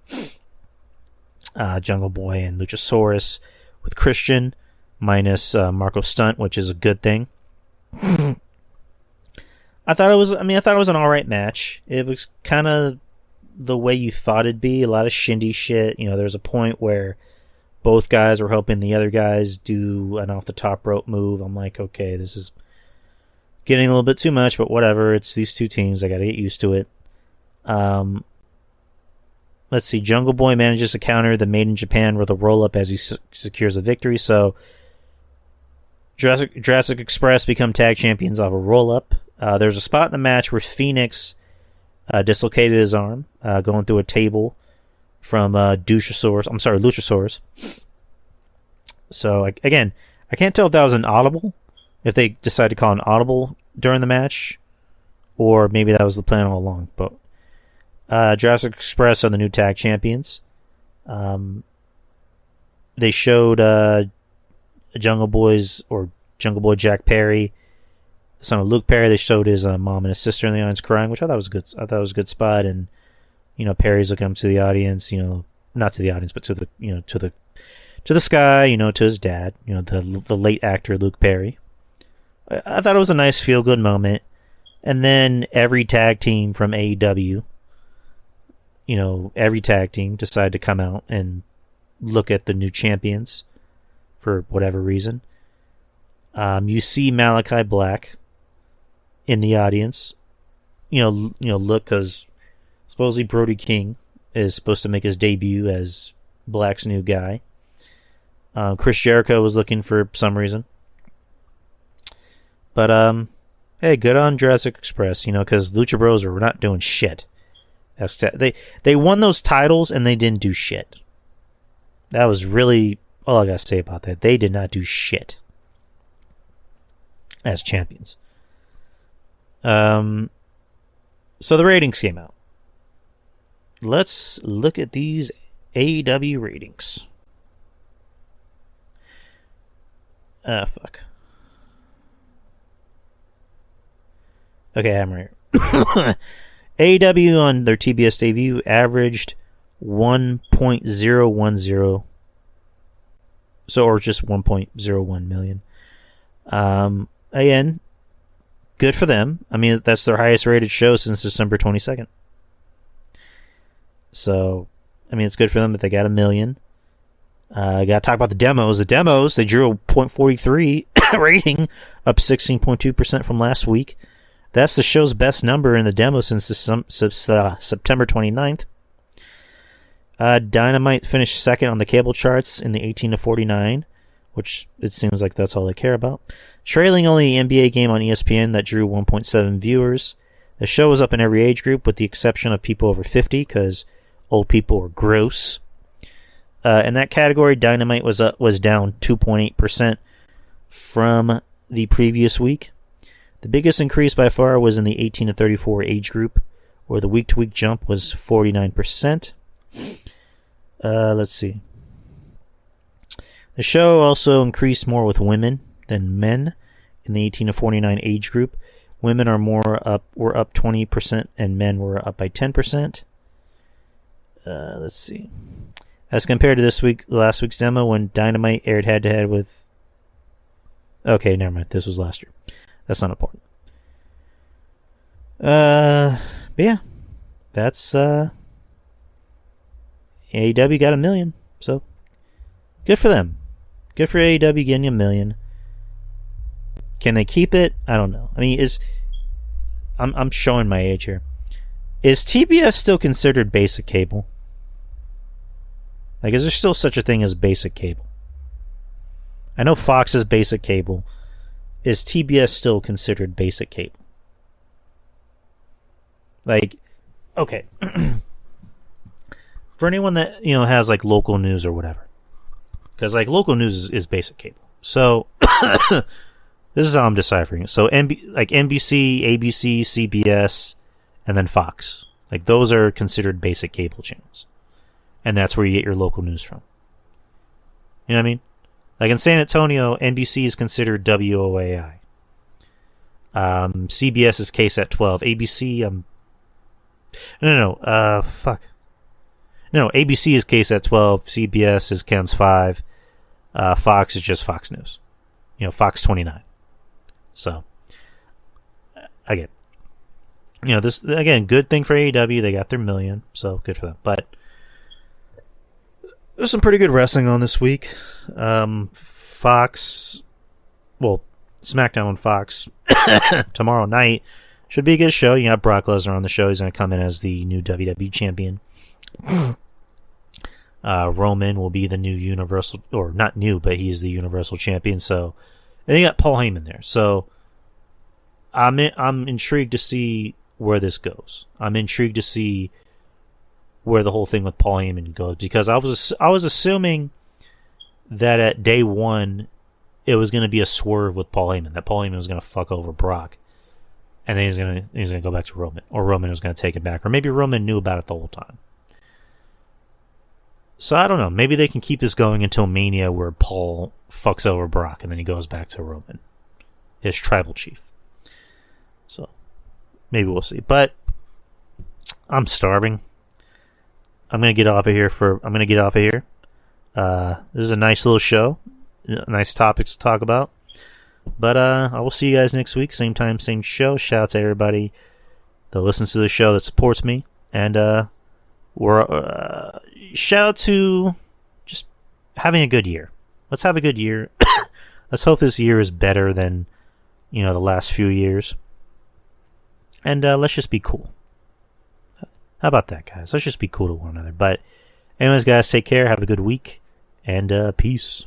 Jungle Boy and Luchasaurus with Christian, minus Marco Stunt, which is a good thing. I thought it was an alright match. It was kind of the way you thought it'd be. A lot of shindy shit. You know, there's a point where both guys were hoping the other guys do an off the top rope move. I'm like, okay, this is getting a little bit too much, but whatever. It's these two teams. I gotta get used to it. Let's see. Jungle Boy manages to counter the Made in Japan with a roll up as he secures a victory. So Jurassic Express become tag champions off a roll up. There's a spot in the match where Phoenix dislocated his arm, going through a table from Luchasaurus. So, again, I can't tell if that was an audible, if they decided to call an audible during the match, or maybe that was the plan all along. But Jurassic Express are the new tag champions. They showed Jungle Boy Jack Perry, the son of Luke Perry. They showed his mom and his sister in the audience crying, which I thought was good. I thought it was a good spot. And Perry's looking up to the audience. Not to the audience, but to the sky. To his dad. The late actor Luke Perry. I thought it was a nice feel good moment. And then every tag team from AEW, every tag team decided to come out and look at the new champions for whatever reason. You see Malachi Black in the audience, look, because supposedly Brody King is supposed to make his debut as Black's new guy. Chris Jericho was looking for some reason, but Hey, good on Jurassic Express, because Lucha Bros were not doing shit. They won those titles and they didn't do shit. That was really all I gotta say about that. They did not do shit as champions. So the ratings came out. Let's look at these AEW ratings. Fuck. Okay, I'm right here. AEW on their TBS debut averaged 1.010, or just 1.01 million. Again, good for them. I mean, that's their highest rated show since December 22nd. So, I mean, it's good for them that they got 1 million. I got to talk about the demos. The demos, they drew a .43 rating, up 16.2% from last week. That's the show's best number in the demo since September 29th. Dynamite finished second on the cable charts in the 18 to 49, which it seems like that's all they care about. Trailing only the NBA game on ESPN that drew 1.7 viewers. The show was up in every age group with the exception of people over 50 because old people were gross. In that category, Dynamite was down 2.8% from the previous week. The biggest increase by far was in the 18 to 34 age group, where the week-to-week jump was 49%. Let's see. The show also increased more with women than men in the 18 to 49 age group. Women were up 20%, and men were up by 10%. Let's see. As compared to last week's demo, when Dynamite aired head-to-head with... Okay, never mind. This was last year. That's not important. But yeah. That's, AEW got 1 million. So, good for them. Good for AEW getting 1 million. Can they keep it? I don't know. I mean, I'm showing my age here. Is TBS still considered basic cable? Like, is there still such a thing as basic cable? I know Fox is basic cable. Is TBS still considered basic cable? Like, okay. For anyone that, has, like, local news or whatever. Because, like, local news is basic cable. So, this is how I'm deciphering it. So, NBC, ABC, CBS, and then Fox. Like, those are considered basic cable channels. And that's where you get your local news from. You know what I mean? Like in San Antonio, NBC is considered WOAI. CBS is KSAT 12. ABC, No, ABC is KSAT 12. CBS is KENS 5. Fox is just Fox News. Fox 29. So, again, this, again, good thing for AEW. They got their 1 million, so good for them. But there's some pretty good wrestling on this week. SmackDown on Fox tomorrow night should be a good show. You got Brock Lesnar on the show. He's going to come in as the new WWE champion. Roman will be the new Universal, or not new, but he's the Universal champion. So, and you got Paul Heyman there. So, I'm intrigued to see where this goes. I'm intrigued to see where the whole thing with Paul Heyman goes, because I was assuming that at day one it was going to be a swerve with Paul Heyman, that Paul Heyman was going to fuck over Brock, and then he's going to go back to Roman, or Roman was going to take it back, or maybe Roman knew about it the whole time. So I don't know. Maybe they can keep this going until Mania, where Paul fucks over Brock, and then he goes back to Roman, his tribal chief. So maybe we'll see. But I'm starving. I'm gonna get off of here. This is a nice little show, nice topics to talk about. But I will see you guys next week, same time, same show. Shout out to everybody that listens to the show, that supports me, and shout out to just having a good year. Let's have a good year. Let's hope this year is better than the last few years, and let's just be cool. How about that, guys? Let's just be cool to one another. But anyways, guys, take care. Have a good week. And peace.